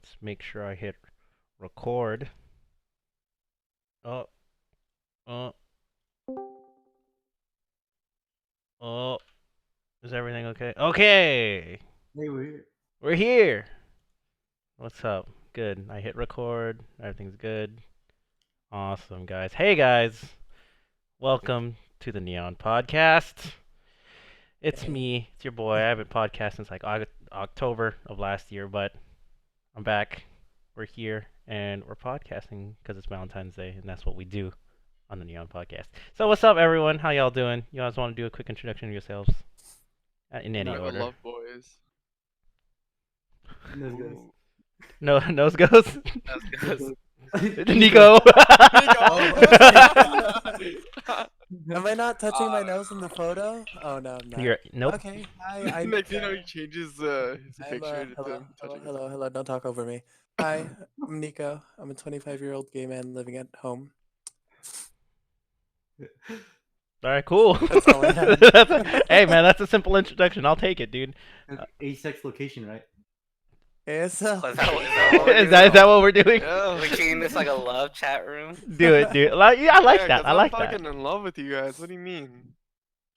Let's make sure I hit record. Oh, oh, oh. Is everything okay? Okay, Hey, we're we're here. What's up? Good. I hit record. Everything's good. Awesome, guys. Hey, guys. Welcome to the Neon Podcast. It's me. It's your boy. I haven't podcasted since like October of last year, but I'm back. We're here and we're podcasting because it's Valentine's Day, and that's what we do on the Neon Podcast. So what's up, everyone? How y'all doing? You guys want to do a quick introduction of yourselves in any not I order? love boys. nose goes. Ooh. No, nose goes. That's Nose good. goes. Nico. Am I not touching my nose in the photo? Oh no, I'm not. Nope. Okay, hi. Next thing you know, he changes his I'm, picture to hello, him hello, touching hello. Don't talk over me. Hi, I'm Nico. I'm a 25-year-old gay man living at home. All right, cool. That's all I had. Hey, man, that's a simple introduction. I'll take it, dude. Age, sex, location, right? ASL. Is that what we're Is that what we're doing? Yeah. We're treating this like a love chat room? Do it, dude. Yeah, I like Yeah, that. 'cause I like I'm that. fucking in love with you guys. What do you mean?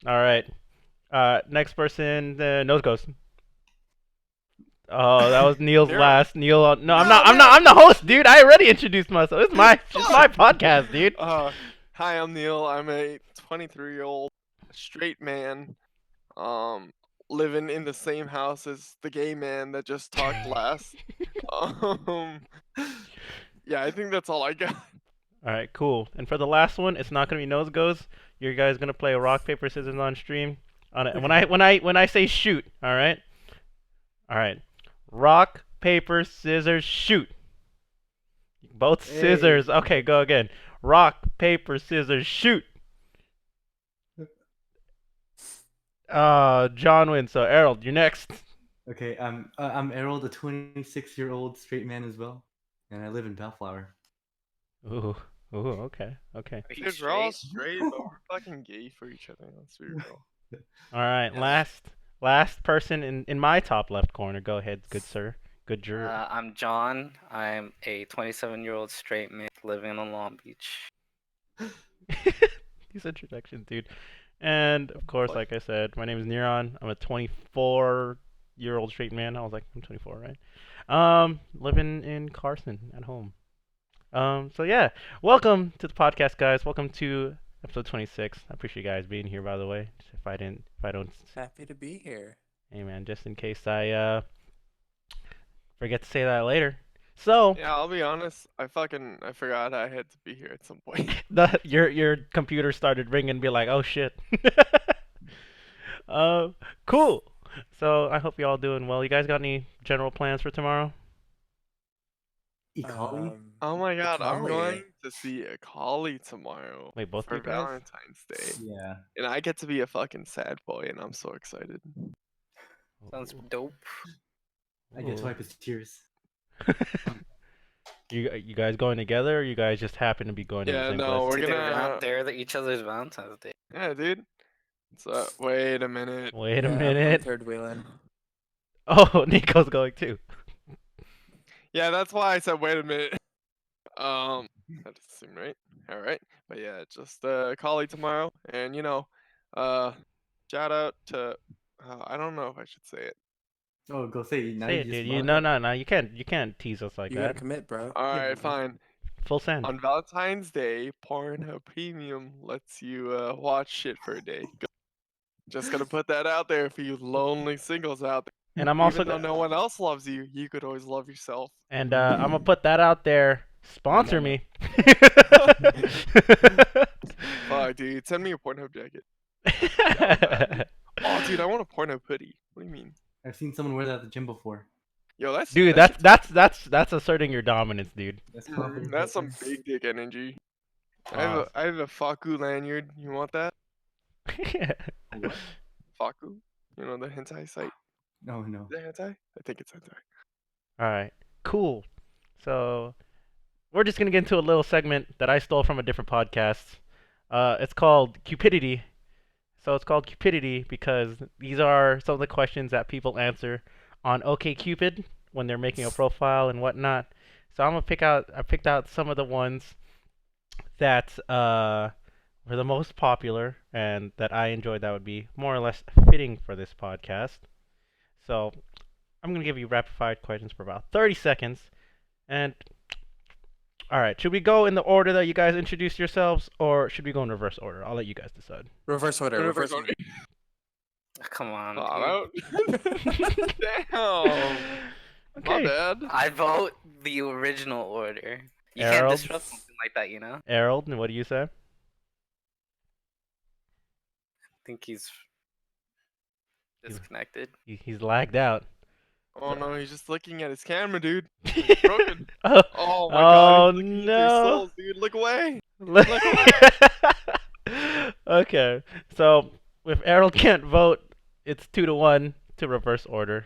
All right. Next person, nose goes. Oh, that was Neil's You're- last. Neil, no, I'm No, not. I'm no. not. I'm the host, dude. I already introduced myself. It's my podcast, dude. Hi, I'm Neil. I'm a 23-year-old straight man, living in the same house as the gay man that just talked last. Yeah, I think that's all I got. All right, cool. And for the last one, it's not gonna be nose goes. You guys gonna play rock paper scissors on stream. On it. When I say shoot, all right. All right. Rock paper scissors shoot. Both Hey. scissors. Okay, go again. Rock paper scissors shoot. John wins. So Errold, you're next. Okay, I'm Errold, a 26-year-old straight man as well, and I live in Bellflower. Ooh, okay. Are you Dude, we're all straight? straight, but we're fucking gay for each other. Let's be real. All right, Yeah. last person in my top left corner. Go ahead, good sir, good juror. I'm John. I'm a 27-year-old straight man living on Long Beach. These introductions, dude. And of course, like I said, my name is Neron. I'm a 24-year-old straight man. I was like, I'm 24, right? Living in Carson at home. So yeah, welcome to the podcast, guys. Welcome to episode 26. I appreciate you guys being here, by the way. If I don't, Happy to be here. hey man, just in case I forget to say that later. So Yeah, I'll be honest. I forgot I had to be here at some point. your computer started ringing and be like, oh shit. Cool. So I hope you all doing well. You guys got any general plans for tomorrow? Ecology? Oh my god, I'm Collie. going to see a collie tomorrow Wait, both for of you guys? Valentine's Day. Yeah. And I get to be a fucking sad boy, and I'm so excited. Sounds dope. I get to Ooh. wipe his tears. You guys going together, or you guys just happen to be going to the Yeah, same no, place? we're Dude, gonna. they're each other's Valentine's Day. Yeah, dude. So wait a minute. Wait a Yeah, I'm minute. third wheeling. Oh, Nico's going too. Yeah, that's why I said wait a minute. That doesn't seem right. All right, but yeah, just collie tomorrow, and shout out to. I don't know if I should say it. Oh, go say it. Now Say you it, just dude. bought No. You can't tease us like You gotta that. commit, bro. All Yeah, right, fine. Full send. On Valentine's Day, Pornhub Premium lets you watch shit for a day. Just gonna put that out there for you lonely singles out there. And I'm also Even though no one else loves you, you could always love yourself. and I'm gonna put that out there. Sponsor No. me. Fuck, dude, send me a Pornhub jacket. Oh, dude, I want a Pornhub hoodie. What do you mean? I've seen someone wear that at the gym before. Yo, Dude, that that's asserting your dominance, dude. That's, that's some big dick energy. Uh, I have a Faku lanyard. You want that? What? Faku? You know the hentai site? No, no. Is that hentai? I think it's hentai. All right, cool. So we're just gonna get into a little segment that I stole from a different podcast. It's called Cupidity. So it's called Cupidity because these are some of the questions that people answer on OkCupid when they're making a profile and whatnot. So I picked out some of the ones that were the most popular and that I enjoyed that would be more or less fitting for this podcast. So I'm going to give you rapid fire questions for about 30 seconds. And all right, should we go in the order that you guys introduced yourselves, or should we go in reverse order? I'll let you guys decide. Reverse order. Reverse order. Come on, Thought dude. out. Damn. My Okay. bad. I vote the original order. You Errold? can't disrupt something like that, you know? I Errold, and what do you say? think he's disconnected. He's lagged out. Oh no, he's just looking at his camera, dude. It's broken. Oh, Oh my god. oh He's looking at your no. souls, dude. Look away. Okay, so if Errol can't vote, it's 2-1 to reverse order.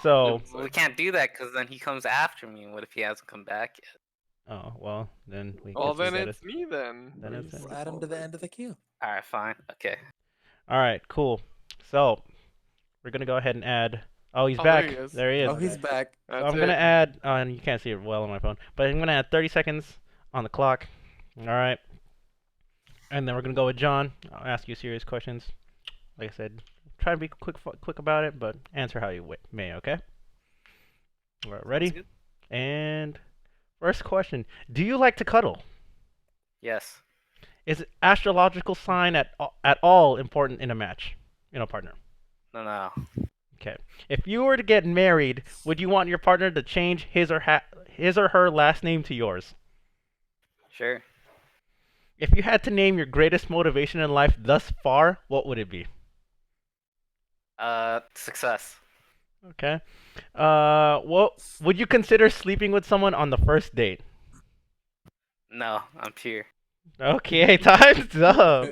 So, Well, we can't do that because then he comes after me. What if he hasn't come back yet? oh well, then we. Well, guess we then gotta- it's me then. Then it's We'll add him to the end of the queue. All right, fine. Okay. All right, cool. So we're gonna go ahead and add. Oh, he's Oh, back. there he is. There he is. Oh, he's back. So That's I'm gonna it. add. And you can't see it well on my phone, but I'm gonna add 30 seconds on the clock. All right. And then we're gonna go with John. I'll ask you serious questions. Like I said, try to be quick about it, but answer how you may. Okay. All right, ready? Sounds good. And first question: do you like to cuddle? Yes. Is astrological sign at all important in a match, in a partner? No. Okay. If you were to get married, would you want your partner to change his or her last name to yours? Sure. If you had to name your greatest motivation in life thus far, what would it be? Success. Okay. What would you consider sleeping with someone on the first date? No, I'm pure. Okay, time's up.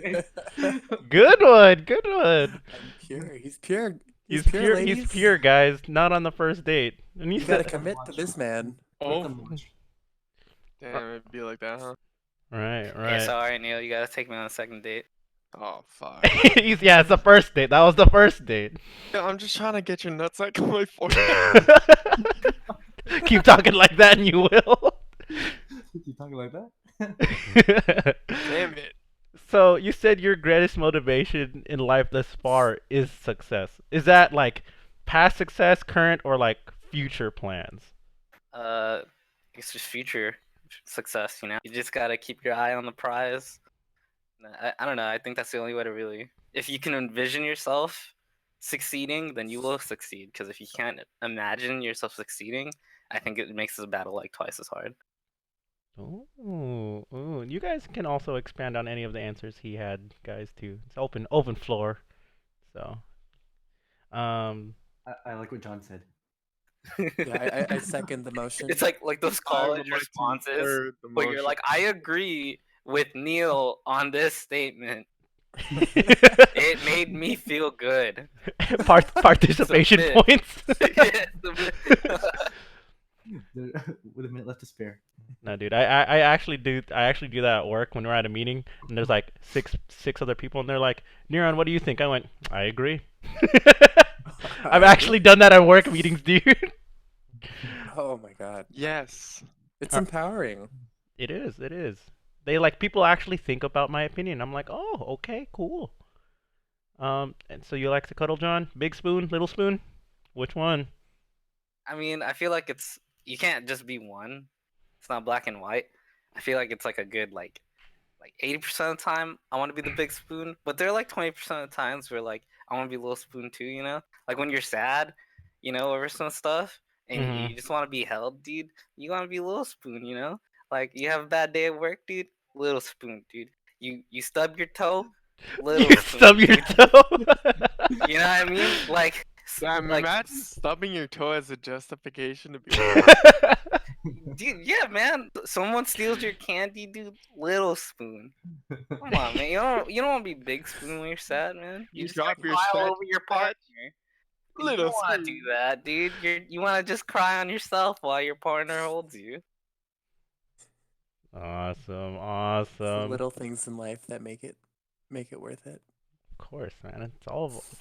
Good one. Good one. I'm pure. He's pure. He's pure. ladies. He's pure, guys. Not on the first date. And You gotta commit to this man. Oh. Damn, it'd be like that, huh? Right. Yeah, sorry, Neil. You gotta take me on a second date. Oh, fuck. Yeah, it's the first date. That was the first date. Yeah, I'm just trying to get your nutsack on my forehead. Keep talking like that and you will. You talking like that? Damn it. So you said your greatest motivation in life thus far is success. Is that like past success, current, or like future plans? It's just future success, you know? You just gotta keep your eye on the prize. I don't know. I think that's the only way to really. If you can envision yourself succeeding, then you will succeed. Because if you can't imagine yourself succeeding, I think it makes the battle like twice as hard. Ooh. You guys can also expand on any of the answers he had, guys. Too. It's open floor. So, I like what John said. Yeah, I second the motion. It's like those I would college like to responses third the where you're motion. like, I agree with Neil on this statement. It made me feel good. Participation Submit. points. With a minute left to spare. No, dude. I actually do. I actually do that at work when we're at a meeting and there's like six other people and they're like, Neuron, what do you think? I went, I agree. I've actually done that at work meetings, dude. Oh my god. Yes. It's empowering. It is. It is. They like people actually think about my opinion. I'm like, oh, okay, cool. And so you like to cuddle, John? Big spoon, little spoon? Which one? I mean, I feel like you can't just be one. It's not black and white. I feel like it's like a good like 80% of the time I want to be the big spoon, but there are like 20% of the times where like I want to be little spoon too, you know? Like when you're sad, you know, over some stuff and Mhm. you just want to be held, dude. You want to be little spoon, you know? Like you have a bad day at work, dude. Little spoon, dude. You stub your toe, little You spoon. stub your dude. toe. You know what I mean? Like Damn, like imagine stubbing your toe as a justification to be dude, yeah, man. Someone steals your candy, dude. Little spoon. Come on, man. You don't want to be big spoon when you're sad, man. You just drop gotta your smile sad over your partner. You Little don't want to spoon. do that, dude. You want to just cry on yourself while your partner holds you. Awesome, It's the awesome. little things in life that make it worth it. Of course, man. It's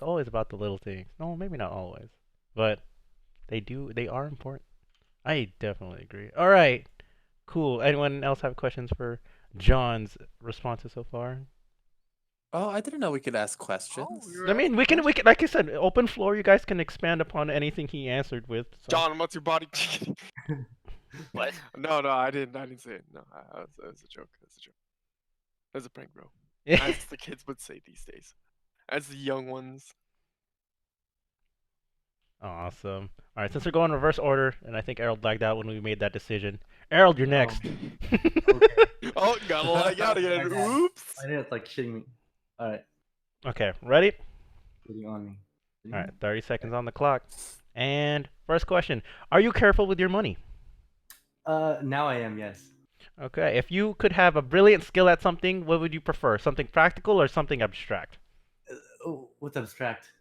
always about the little things. No, maybe not always, but They are important. I definitely agree. All right. Cool. Anyone else have questions for John's responses so far? Oh, I didn't know we could ask questions. I mean, we can, like I said, open floor. You guys can expand upon anything he answered with. So. John, what's your body? What? No, I didn't say it. No, that was a joke. That's a joke. That's a prank, bro. Yeah. As the kids would say these days. As the young ones. Awesome. All right, since we're going reverse order, and I think Errold lagged out when we made that decision. Errold, you're next. Okay. Oh, got a lag out again. Oops. I know it's like shitting me. Alright, Okay, ready? putting on me. All right, 30 seconds on the clock. And first question: are you careful with your money? Now I am, yes. Okay, if you could have a brilliant skill at something, what would you prefer? Something practical or something abstract? Oh, what's abstract?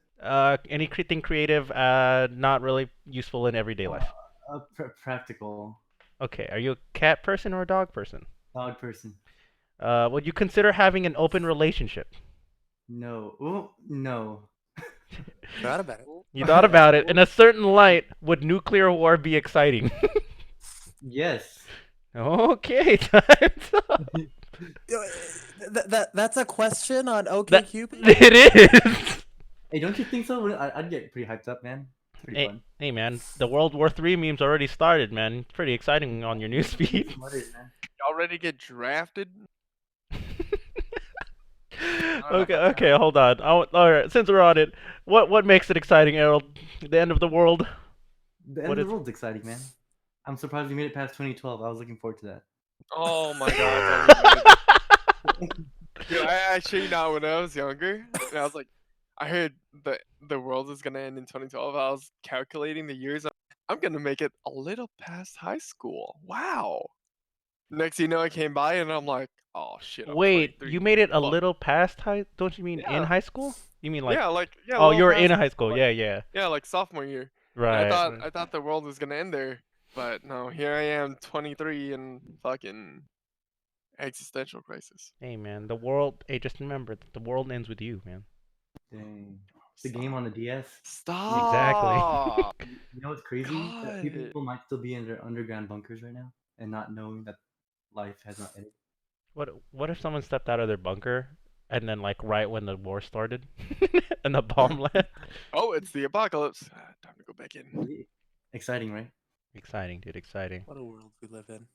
Anything creative, not really useful in everyday life. Practical. Okay, are you a cat person or a dog person? Dog person. Would you consider having an open relationship? No. Oh, no. Thought about it. You thought about it. In a certain light, would nuclear war be exciting? Yes. Okay, time's up. That's a question on That- OkCupid? It is. Hey, don't you think so? I'd get pretty hyped up, man. Pretty fun. Hey, man, the World War III meme's already started, man. Pretty exciting on your newsfeed. Sweaters, man. Y'all ready to get drafted? Okay, hold on. All right, since we're on it, what makes it exciting, Errol? The end of the world? The end What of is- the world's exciting, man. I'm surprised we made it past 2012. I was looking forward to that. Oh my god. Dude, I actually now when I was younger, and I was like, I heard the world is gonna end in 2012. I was calculating the years. I'm gonna make it a little past high school. Wow. Next thing you know, I came by and I'm like, oh shit. I'm Wait, 23. you made it a Fuck. little past high? Don't you mean in Yeah. high school? You mean like? yeah, a Oh, little you were in past high school. like- Yeah. Yeah, like sophomore year. And Right. I thought the world was gonna end there, but no. Here I am, 23, and fucking existential crisis. Hey, man, the world. Hey, just remember, the world ends with you, man. Dang. The game on the DS. Stop. You know what's crazy? That God. people might still be in their underground bunkers right now and not knowing that life has not ended. What if someone stepped out of their bunker and then like right when the war started and the bomb landed? Oh, it's the apocalypse. Time to go back in. Exciting, right? Exciting, dude, exciting. What a world we live in.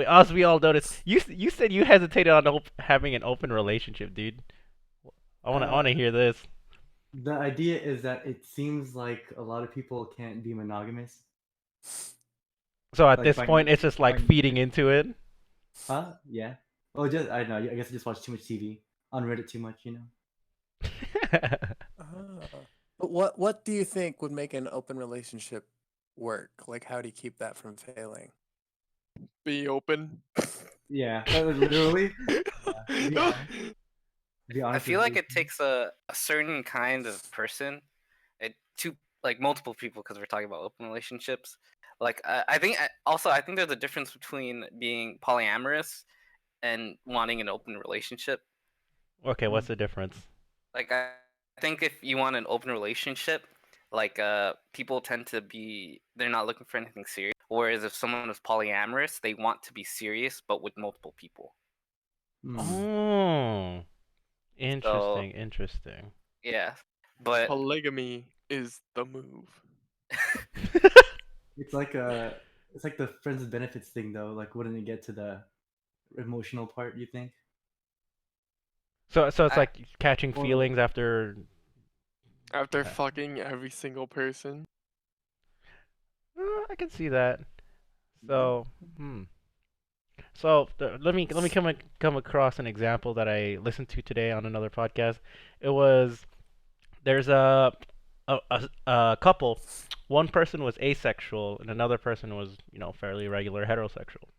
As we all noticed, you said you hesitated on having an open relationship, dude. I wanna hear this. The idea is that it seems like a lot of people can't be monogamous. So at Like this finding- point, it's just like finding- feeding into it. Huh? Yeah. Oh, just I don't know. I guess I just watch too much TV on Reddit too much, you know. But what do you think would make an open relationship work? Like, how do you keep that from failing? Be open. Yeah, literally. Be honest. Be I honest feel with like you. it takes a certain kind of person, to like multiple people, because we're talking about open relationships. Like I think there's a difference between being polyamorous and wanting an open relationship. Okay, what's the difference? Like I think if you want an open relationship, like people tend to be they're not looking for anything serious. Whereas if someone is polyamorous, they want to be serious but with multiple people. Hmm. Oh, interesting. Yeah. But Polygamy is the move. It's like the friends with benefits thing though. Like, wouldn't it get to the emotional part? You think? So it's I- like catching Or- feelings after. After fucking every single person. I can see that. So, So let me come across an example that I listened to today on another podcast. It was there's a couple. One person was asexual and another person was fairly regular heterosexual.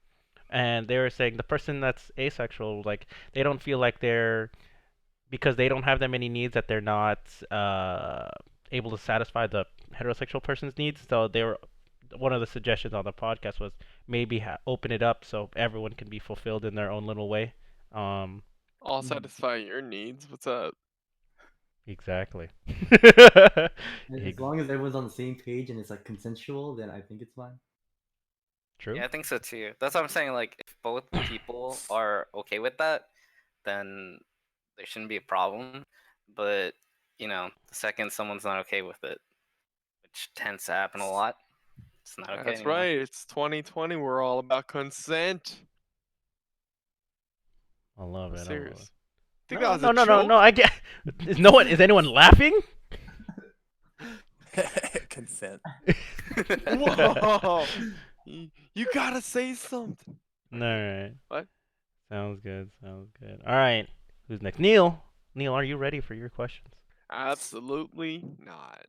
And they were saying the person that's asexual, like they don't feel like because they don't have that many needs that they're not able to satisfy the heterosexual person's needs. So one of the suggestions on the podcast was maybe open it up so everyone can be fulfilled in their own little way. I'll satisfy your needs. What's up? Exactly. As long as everyone's on the same page and it's like consensual, then I think it's fine. True. Yeah, I think so too. That's what I'm saying. Like, if both people are okay with that, then there shouldn't be a problem. But the second someone's not okay with it, which tends to happen a lot, it's not okay That's anymore. right. It's 2020. We're all about consent. I love I'm it. I love serious. it. Think No, that was no, a no, no, joke? no. I get. Is anyone laughing? Consent. Whoa! You gotta say something. All right. What? Sounds good. Sounds good. All right. Who's next? Neil. Neil, are you ready for your questions? Absolutely not.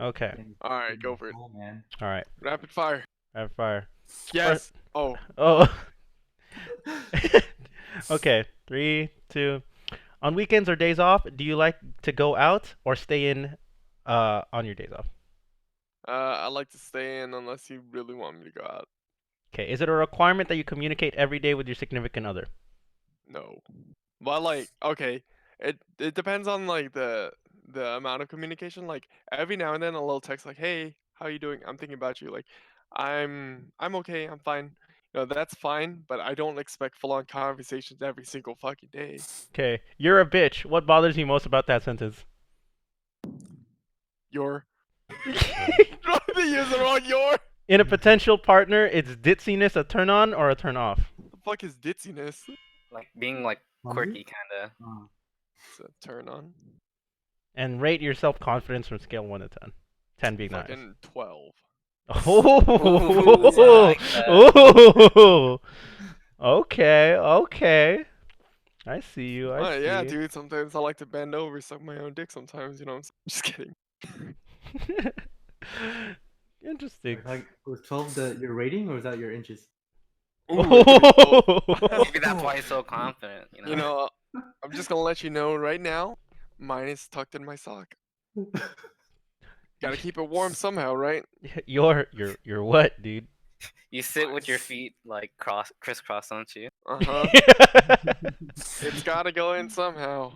Okay. Then All right, go for it. cool, man. All right. Rapid fire. Rapid fire. Yes. Oh. Oh. Okay. 3, 2. On weekends or days off, do you like to go out or stay in on your days off? I like to stay in unless you really want me to go out. Okay. Is it a requirement that you communicate every day with your significant other? No. But like, okay, it depends on like the amount of communication. Like every now and then a little text like, "Hey, how you doing? I'm thinking about you." Like, I'm okay. I'm fine. That's fine, but I don't expect full-on conversations every single fucking day. Okay. You're a bitch. What bothers you most about that sentence? Your they use the wrong your. In a potential partner, is ditziness a turn on or a turn off? The fuck is ditziness? Like being like quirky, kind of. Uh, It's a turn on. And rate your self confidence from scale 1 to 10. 10 being nice. Fucking 12. Ooh, I like that. Oh, okay, okay. I see you. I see Yeah, you. dude. Sometimes I like to bend over, suck my own dick. Sometimes, Just kidding. Interesting. like, was 12 your rating or was that your inches? Ooh, it could be both. Maybe that's why he's so confident. I'm just gonna let you know right now. Mine is tucked in my sock. Gotta keep it warm somehow, right? You're what, dude? You sit with your feet like crisscross, don't you? Uh-huh. It's gotta go in somehow.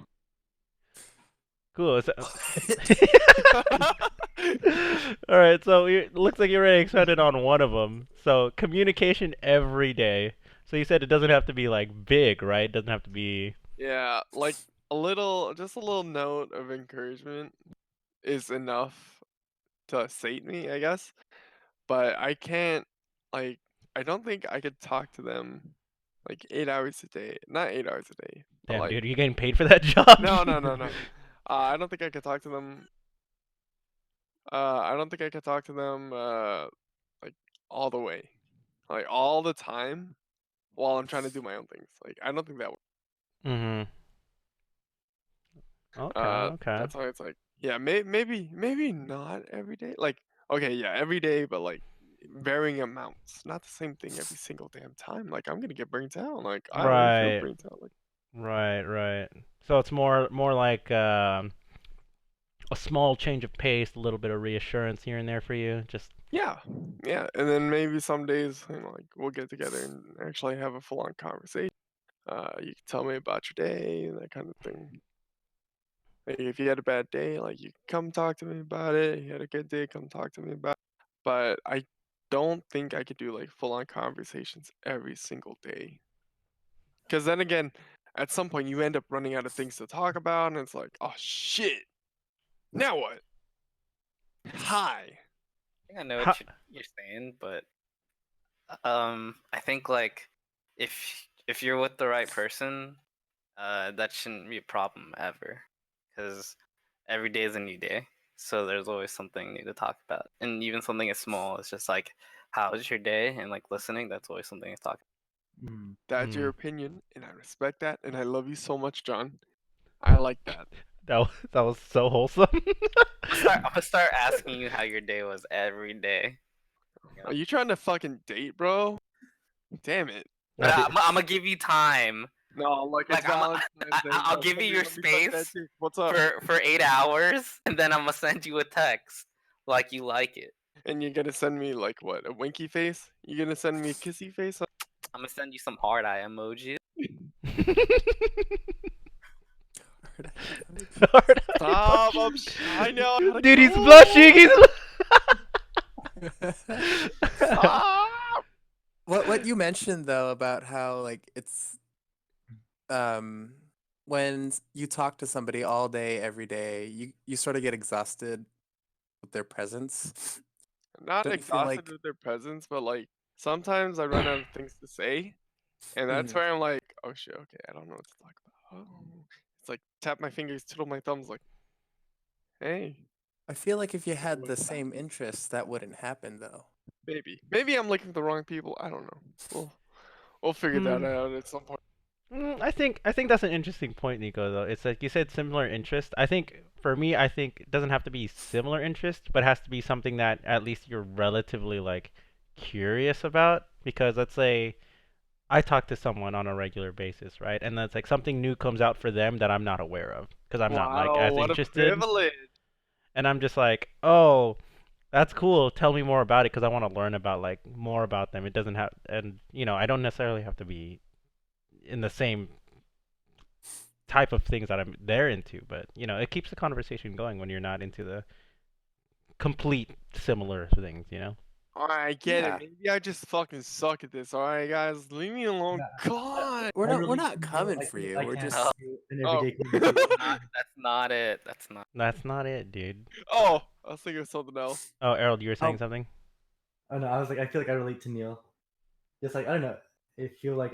Cool. All right, so it looks like you're really excited on one of them. So communication every day. So you said it doesn't have to be like big, right? It doesn't have to be. Yeah, like just a little note of encouragement is enough to sate me, I guess. But I can't, like, I don't think I could talk to them like 8 hours a day. Not 8 hours a day, but Damn, like, dude, are you getting paid for that job? no, no, no, no. I don't think I could talk to them. I don't think I could talk to them like all the way, like all the time while I'm trying to do my own things. Like I don't think that works. Mhm. Okay. Okay. That's why it's like, yeah, maybe not every day. Like, okay, yeah, every day, but like varying amounts, not the same thing every single damn time. Like I'm gonna get burnt out. Like I already feel Right. burnt out. Like Right. Right. So it's more like a small change of pace, a little bit of reassurance here and there for you. Just yeah, yeah, and then maybe some days, like we'll get together and actually have a full-on conversation. You can tell me about your day and that kind of thing. Like, if you had a bad day, like you come talk to me about it. You had a good day, come talk to me about it. But I don't think I could do like full-on conversations every single day. Because then again, at some point you end up running out of things to talk about, and it's like, oh shit, now what? Hi. I think I know how, what you're saying, but I think like if you're with the right person, that shouldn't be a problem ever, because every day is a new day, so there's always something new to talk about, and even something as small as just like how was your day, and like listening, that's always something to talk That's your Mm. opinion, and I respect that, and I love you so much, John. I like that. that was so wholesome. about. I'm gonna start asking you how your day was every day. Are you trying to fucking date, bro? Damn it. But Well, I'm gonna give you time. No, like Like it's I'm, Valentine's Day. I'll No, give you your let me suck that space dick. What's up? for 8 hours, and then I'm gonna send you a text like you like it. And you're gonna send me like what? A winky face? You gonna send me a kissy face? I'm gonna send you some hard eye emojis. Hard academic. Stop! I know how to Dude, he's go. blushing. He's. Stop! What you mentioned though about how like it's when you talk to somebody all day every day, you sort of get exhausted with their presence. Not Don't you feel exhausted like with their presence, but like sometimes I run out of things to say, and that's Mhm. where I'm like, oh shit, okay, I don't know what to talk about. It's like tap my fingers, twiddle my thumbs, like, hey, I feel like if you had the same interests, that wouldn't happen though. maybe I'm looking for the wrong people. I don't know. We'll figure that Hmm. out at some point. I think that's an interesting point, Nico. Though it's like you said, similar interest. I think for me, I think it doesn't have to be similar interest, but it has to be something that at least you're relatively like curious about. Because let's say I talk to someone on a regular basis, right? And that's like something new comes out for them that I'm not aware of because I'm not like Wow, as what a interested. privilege! And I'm just like, oh, that's cool. Tell me more about it because I want to learn about like more about them. It doesn't have, and I don't necessarily have to be in the same type of things that they're into, but it keeps the conversation going when you're not into the complete similar things. Alright, I get Yeah. it. Maybe I just fucking suck at this. Alright, guys, leave me alone. God. We're not coming for you. I We're can't just do an Oh. everyday conversation. That's not it. That's not. That's not it, dude. Oh, I was thinking of something else. Oh, Errold, you were saying Oh. something? Oh no, I was like, I feel like I relate to Neil. Just like I don't know, I feel like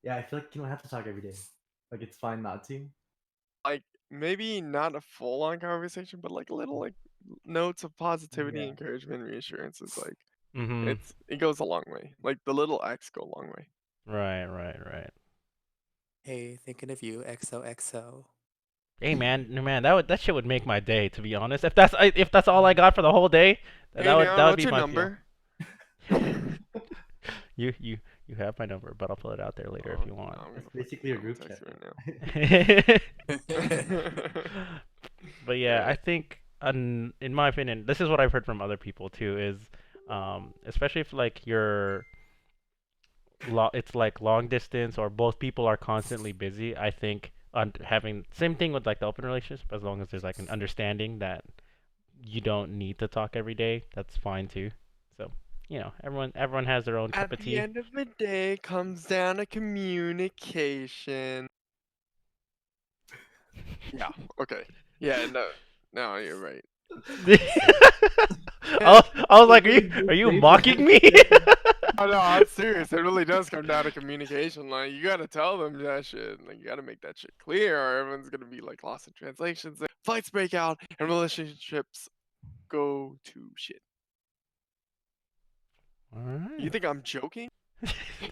yeah, I feel like you don't have to talk every day. Like it's fine not to. Like maybe not a full on conversation, but like little like notes of positivity, Yeah. encouragement, reassurance is like Mm-hmm. it goes a long way. Like the little acts go a long way. Right. hey, thinking of you, XOXO. Hey, man, that shit would make my day. To be honest, if that's all I got for the whole day, Hey that would Neon, that would what's be your my number? You have my number, but I'll pull it out there later Oh, if you want. no, I'm That's gonna basically a fucking group text chat. you right now. But yeah, Yeah. I think, in my opinion, this is what I've heard from other people too. Is especially if like it's like long distance or both people are constantly busy. I think having same thing with like the open relationship, as long as there's like an understanding that you don't need to talk every day, that's fine too. So everyone has their own cup At of the tea. end of the day, it comes down to communication. Yeah. Okay. Yeah. No. No, you're right. I was like, are you mocking me? Oh no, I'm serious. It really does come down to communication. Like you gotta tell them that shit. Like you gotta make that shit clear, or everyone's gonna be like lost in translations. Fights break out, and relationships go to shit. All You right. think I'm joking?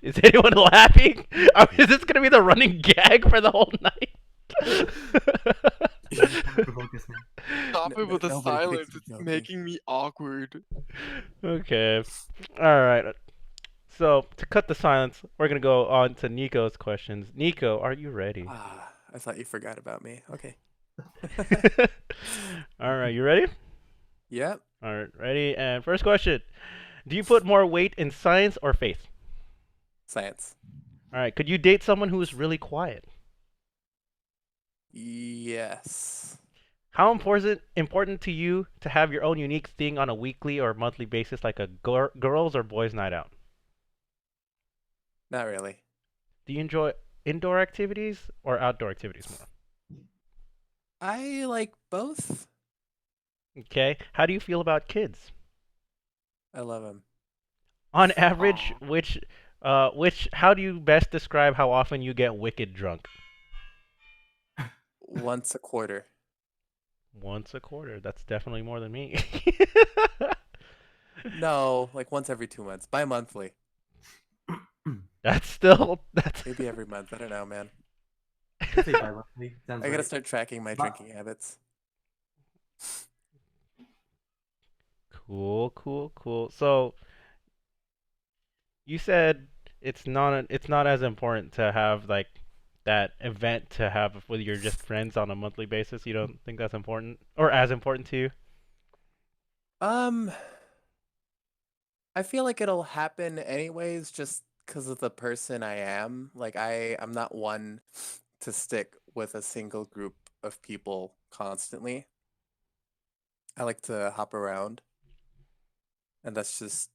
Is anyone laughing? Is this gonna be the running gag for the whole night? Provoke us, man. Stop it with the Nobody thinks silence. you're It's joking. making me awkward. Okay. All right. So to cut the silence, we're gonna go on to Nico's questions. Nico, are you ready? I thought you forgot about me. Okay. All right, you ready? Yep. All right, ready. And first question: do you put more weight in science or faith? Science. All right. Could you date someone who is really quiet? Yes. How important to you to have your own unique thing on a weekly or monthly basis, like a girls or boys' night out? Not really. Do you enjoy indoor activities or outdoor activities more? I like both. Okay. How do you feel about kids? I love them. On average, Aw. how do you best describe how often you get wicked drunk? Once a quarter. Once a quarter. That's definitely more than me. No, like once every 2 months. Bi-monthly. That's Maybe every month. I don't know, man. I'd say bi-monthly. Sounds I gotta right. start tracking my But- drinking habits. cool. So you said it's not as important to have like that event to have with your just friends on a monthly basis. You don't think that's important or as important to you? Um, I feel like it'll happen anyways, just because of the person I am. Like I'm not one to stick with a single group of people constantly. I like to hop around, and that's just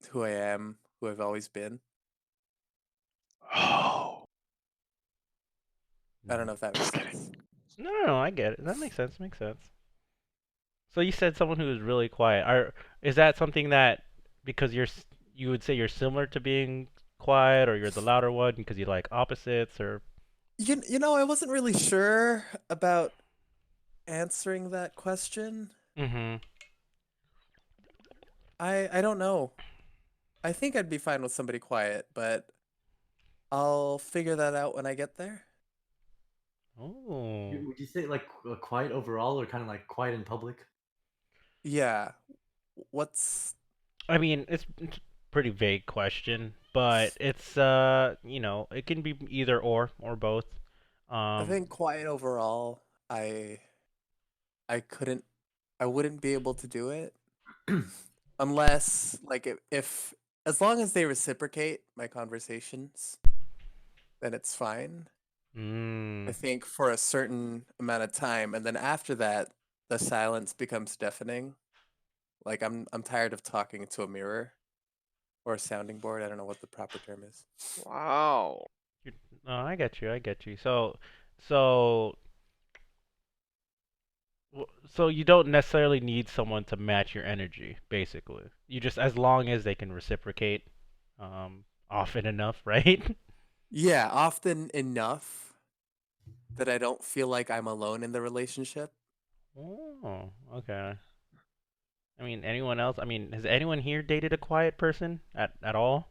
who I am, who I've always been. Oh. I don't know if that makes sense. No, I get it. That makes sense. Makes sense. So you said someone who is really quiet. Is that something that because you would say you're similar to being quiet, or you're the louder one because you like opposites, or You know, I wasn't really sure about answering that question. mm-hmm. I don't know. I think I'd be fine with somebody quiet, but I'll figure that out when I get there. Oh. Would you say like quiet overall, or kind of like quiet in public? Yeah. What's I mean, it's a pretty vague question, but it's it can be either or both. I think quiet overall, I couldn't I wouldn't be able to do it unless like if as long as they reciprocate my conversations, then it's fine. I Mm, think for a certain amount of time, and then after that, the silence becomes deafening. Like I'm tired of talking to a mirror or a sounding board. I don't know what the proper term is. Wow. you no, I get you. I get you. So so you don't necessarily need someone to match your energy, basically. You just as long as they can reciprocate often enough, right? Yeah, often enough that I don't feel like I'm alone in the relationship. Oh, okay. I mean, anyone else? I mean, has anyone here dated a quiet person at all?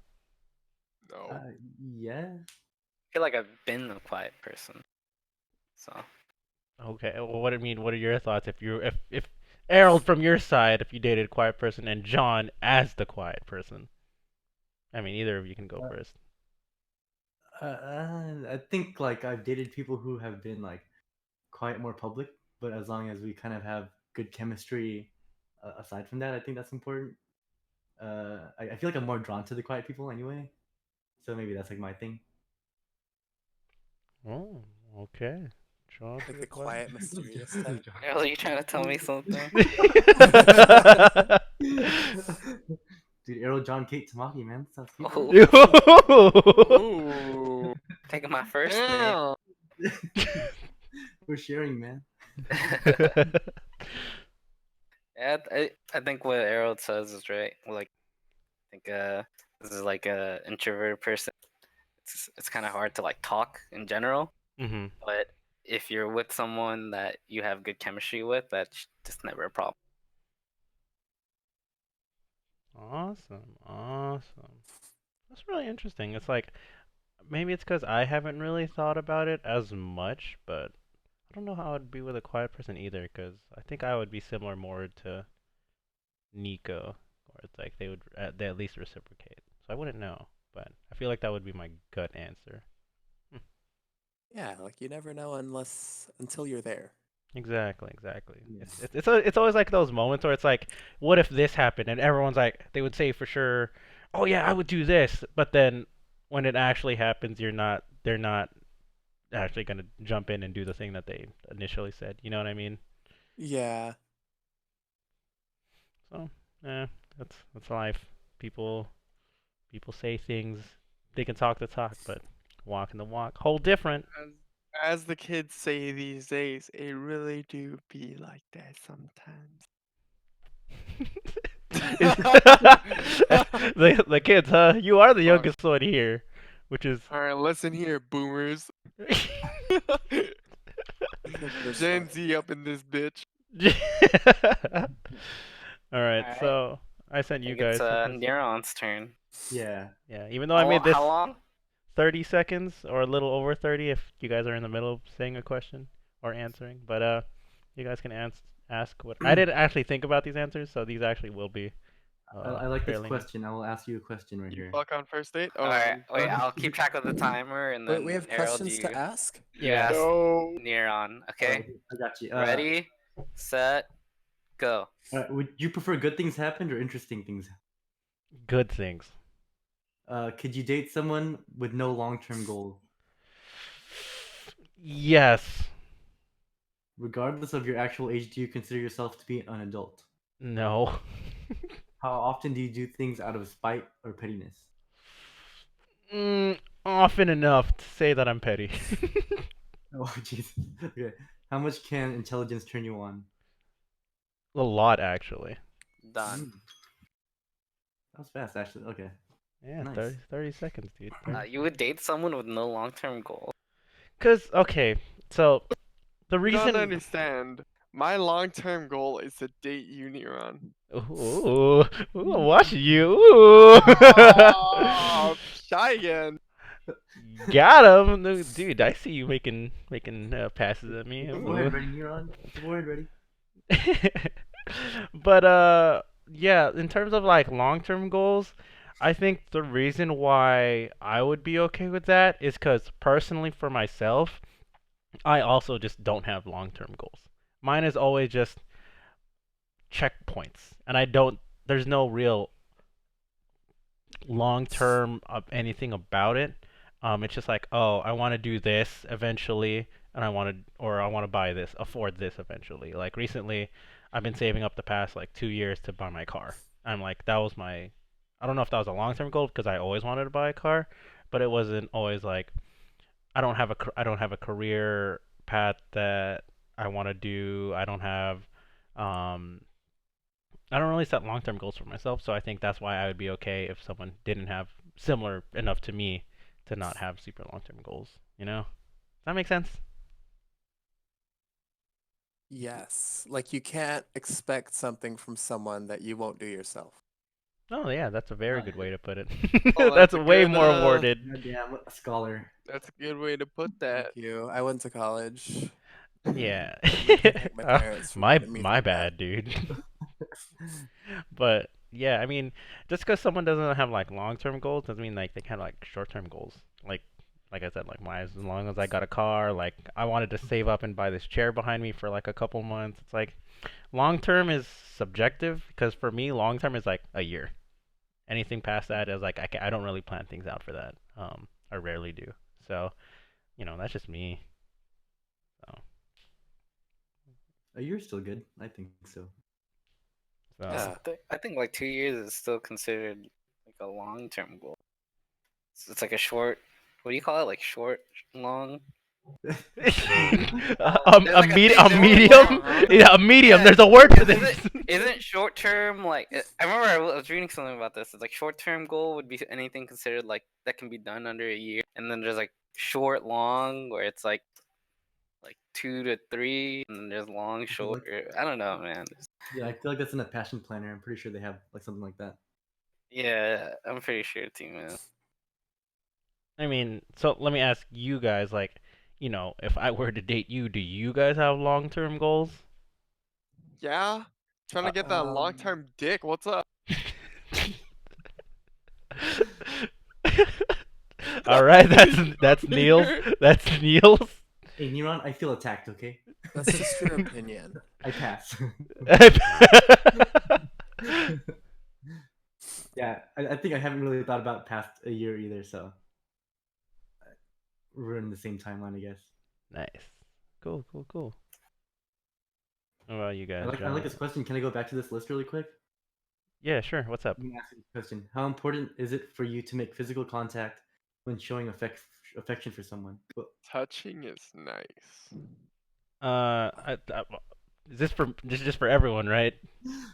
No. Yeah. I feel like I've been a quiet person. So Okay. Well, what I mean, what are your thoughts if Errold from your side, if you dated a quiet person, and John as the quiet person? I mean, either of you can go Uh, first. I think like I've dated people who have been like quiet, more public, but as long as we kind of have good chemistry, aside from that, I think that's important. I feel like I'm more drawn to the quiet people anyway, so maybe that's like my thing. Oh, okay. John to Like the the quiet. quiet, mysterious type. Errol, you trying to tell me something? Dude, Errol, John, Kate, Tamaki, man, that's how people. Oh, Ooh. taking my first name. Damn. We're sharing, man. Yeah, I think what Errol says is right. Like, I think this is like a introverted person. It's kind of hard to like talk in general, Mhm. but if you're with someone that you have good chemistry with, that's just never a problem. Awesome. Awesome. That's really interesting. It's like maybe it's because I haven't really thought about it as much, but I don't know how I'd be with a quiet person either. Because I think I would be similar more to Nikko, where it's like they at least reciprocate. So I wouldn't know, but I feel like that would be my gut answer. Hmm. Yeah, like you never know until you're there. Exactly, exactly. Yeah. It's always like those moments where it's like, what if this happened? And everyone's like, they would say for sure, oh yeah, I would do this. But then when it actually happens, they're not actually gonna jump in and do the thing that they initially said. You know what I mean? Yeah. So, that's life. People people say things. They can talk the talk, but walking the walk, whole different. As the kids say these days, it really do be like that sometimes. The kids, huh? You are the Fuck. youngest one here, which is All right, listen here, boomers. There's Gen fun. Z up in this bitch. All right, Alright. so I I sent you think it's guys some questions. Neuron's turn. Yeah. Yeah, even though I made this How long? 30 seconds or a little over 30 if you guys are in the middle of saying a question or answering, but you guys can ask what I didn't actually think about these answers, so these actually will be I like this fairly question. I will ask you a question right You here. fuck on first date? Oh, Alright, wait, done? I'll keep track of the timer and Wait, then we have Errol, questions to ask? you Yeah. ask No. Neuron. Okay? I got you. Ready, set, go. Would you prefer good things happened or interesting things? good things. Could you date someone with no long-term goal? Yes. Regardless of your actual age, do you consider yourself to be an adult? No. How often do you do things out of spite or pettiness? Often enough to say that I'm petty. Oh, jeez. Okay. How much can intelligence turn you on? A lot, actually. Done. That was fast, actually. Okay. Yeah, Nice. 30 seconds, dude. You would date someone with no long-term goal. Because, okay, so the You don't reason. understand. My long-term goal is to date you, Neron. Ooh, watch you. Ooh. Oh, shy again. Got him. No, dude, I see you making passes at me. Go Ooh. ahead, ready, Neuron. Go ahead, ready. But yeah, in terms of like long-term goals, I think the reason why I would be okay with that is because personally for myself, I also just don't have long-term goals. Mine is always just checkpoints, and I don't. There's no real long-term anything about it. It's just like, oh, I want to do this eventually, and I want to buy this, afford this eventually. Like recently, I've been saving up the past like 2 years to buy my car. I'm like, that was my. I don't know if that was a long-term goal because I always wanted to buy a car, but it wasn't always like I don't have a career path that I want to do. Um I don't really set long-term goals for myself, so I think that's why I would be okay if someone didn't have similar enough to me to not have super long-term goals, you know? Does that make sense? Yes. Like you can't expect something from someone that you won't do yourself. Oh yeah, that's a very good way to put it. Oh, That's that's a way good, more worded. Goddamn, a scholar. That's a good way to put that. Thank you. I went to college. Yeah. I'd like to thank my parents for my getting me my through that. bad, dude. But yeah, I mean, just because someone doesn't have like long-term goals doesn't mean like they can have like short-term goals. Like I said, like my as long as I got a car, like I wanted to save up and buy this chair behind me for like a couple months. It's like long-term is subjective because for me, long-term is like a year. Anything past that is like I don't really plan things out for that. I rarely do. So, that's just me. So, A year's still good. I think so. Yeah. I think like 2 years is still considered like a long-term goal. It's like a short. What do you call it? Like short, long. a, There's like a thing- a there's a medium. term, huh? Yeah, a medium. Yeah, There's a word for this. Isn't short term like? I remember I was reading something about this. It's like short term goal would be anything considered like that can be done under a year, and then there's like short long where it's like 2 to 3, and then there's long short. I don't know, man. Yeah, I feel like that's in a passion planner. I'm pretty sure they have like something like that. Yeah, I'm pretty sure too, man. I mean, so let me ask you guys, like, if I were to date you, do you guys have long-term goals? Yeah? Trying to get that long-term dick. What's up? All right, that's Neil's. That's Neil's. Hey, Neuron, I feel attacked. Okay, That's just your opinion. I pass. Yeah, I think I haven't really thought about past a year either. So we're in the same timeline, I guess. Nice. Cool. What about you guys, I like John? this question. Can I go back to this list really quick? Yeah, sure. What's up? Let me ask you this question. How important is it for you to make physical contact when showing affection for someone? Well, Touching is nice. Is this just for everyone, right?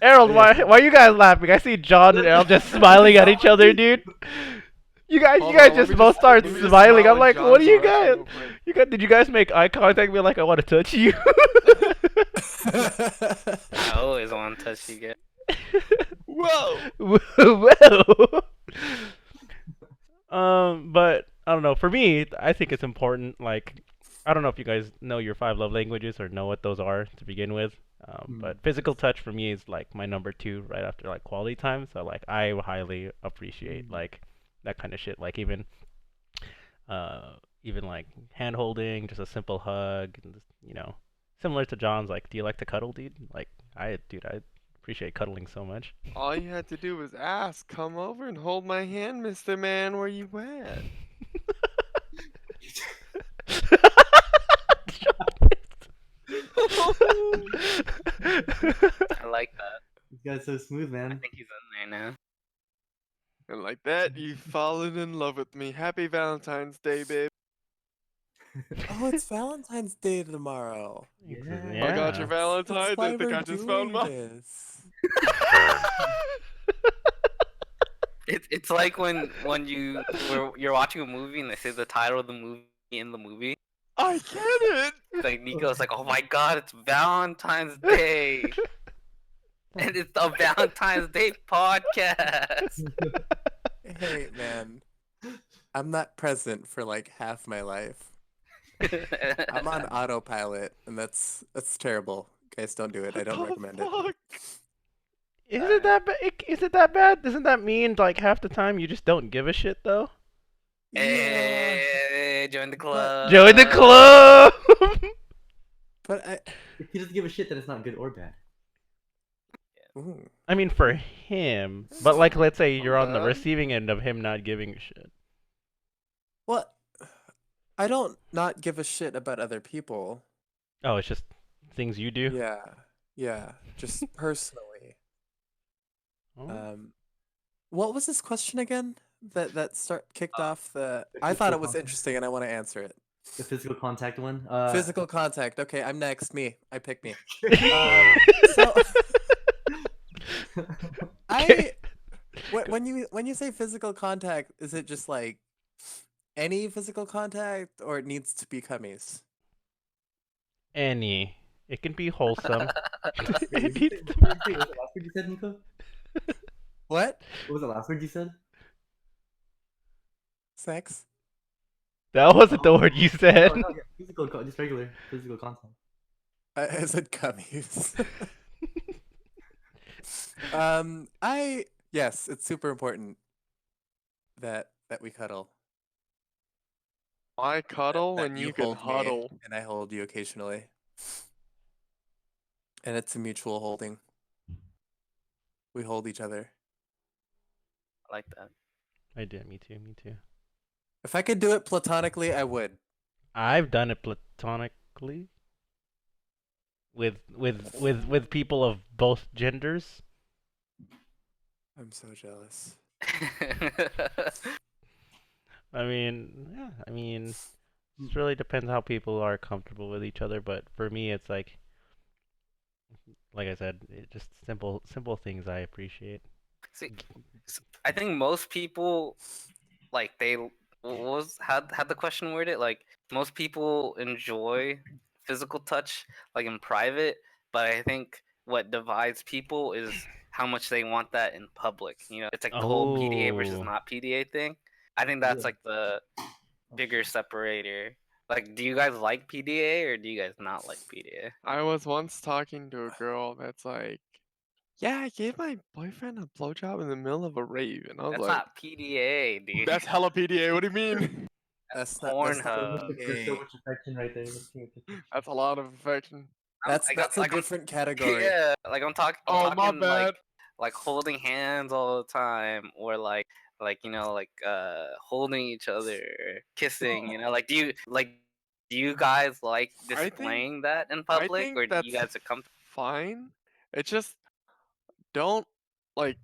Errold, why you guys laughing? I see John and Errold just smiling at each other, dude. You guys Hold on, let just me both start let me just smiling. smile I'm in like, what John's are you direction guys? real quick. Did you guys make eye contact? Be like, I want to touch you. I always want to touch you guys. Whoa! Whoa. But I don't know. For me, I think it's important. Like, I don't know if you guys know your 5 love languages or know what those are to begin with. But physical touch for me is like my number 2, right after like quality time. So like, I highly appreciate like that kind of shit. Like even like hand holding, just a simple hug, and just, similar to John's. Like, do you like to cuddle, dude? Like, I appreciate cuddling so much. All you had to do was ask. Come over and hold my hand, Mr. Man. Where you at? I like that. This guy's so smooth, I man. think he's in there now. And like that, you've fallen in love with me. Happy Valentine's Day, babe. Oh, it's Valentine's Day tomorrow. Yeah. I got your Yeah. That's Valentine. why I think we're I just found doing mine. this. It's like when you're watching a movie and they say the title of the movie in the movie. I get it. Like Nico's like, oh my god, it's Valentine's Day, and it's the Valentine's Day podcast. Hey, man. I'm not present for like half my life. I'm on autopilot, and that's terrible. Guys, don't do it. I don't The recommend it. fuck? Is it that bad? Is it that bad? Doesn't that mean like half the time you just don't give a shit though? Yeah. Hey, join the club. Join the club. But If he doesn't give a shit, then it's not good or bad. ooh. I mean, for him, but like, let's say you're on the bad. receiving end of him not giving a shit. What? I don't not give a shit about other people. Oh, it's just things you do. Yeah. Just personally. Oh. What was this question again? That kicked off the. I thought it was interesting, and I want to answer it. The physical contact one. Physical contact. Okay, I'm next. Me. I pick me. Uh, So when you say physical contact, is it just like any physical contact, or it needs to be cummies? Any. It can be wholesome. It needs to what was the last word you said, Nico? What? What was the last word you said? Sex? That wasn't the word you said. Oh, no, yeah, physical, just regular physical contact. I said cummies. Yes, it's super important that we cuddle. I cuddle that and you can hold me, huddle. and I hold you occasionally. And it's a mutual holding. We hold each other. I like that. I did. Me too. Me too. If I could do it platonically, I would. I've done it platonically. With people of both genders. I'm so jealous. I mean, yeah. I mean, it really depends how people are comfortable with each other. But for me, it's like I said, it just simple things I appreciate. See, I think most people like they what was had the question worded like most people enjoy physical touch like in private, but I think what divides people is how much they want that in public. You know, it's like the whole PDA versus Oh. not PDA thing. I think that's Yeah. like the bigger separator. Like, do you guys like PDA or do you guys not like PDA? I was once talking to a girl that's like, yeah, I gave my boyfriend a blowjob in the middle of a rave, and I was That's like, not PDA, dude. that's hella PDA. What do you mean? That's not Pornhub. There's so much affection right there. That's a lot of affection. That's I got- that's a like, I'm- different category. Yeah, like I'm talking. Oh, my bad. Like holding hands all the time, or like you know holding each other, kissing. You know, like do you guys like I think- displaying that in I public, think or do you that's guys are comfortable? fine. It's just don't like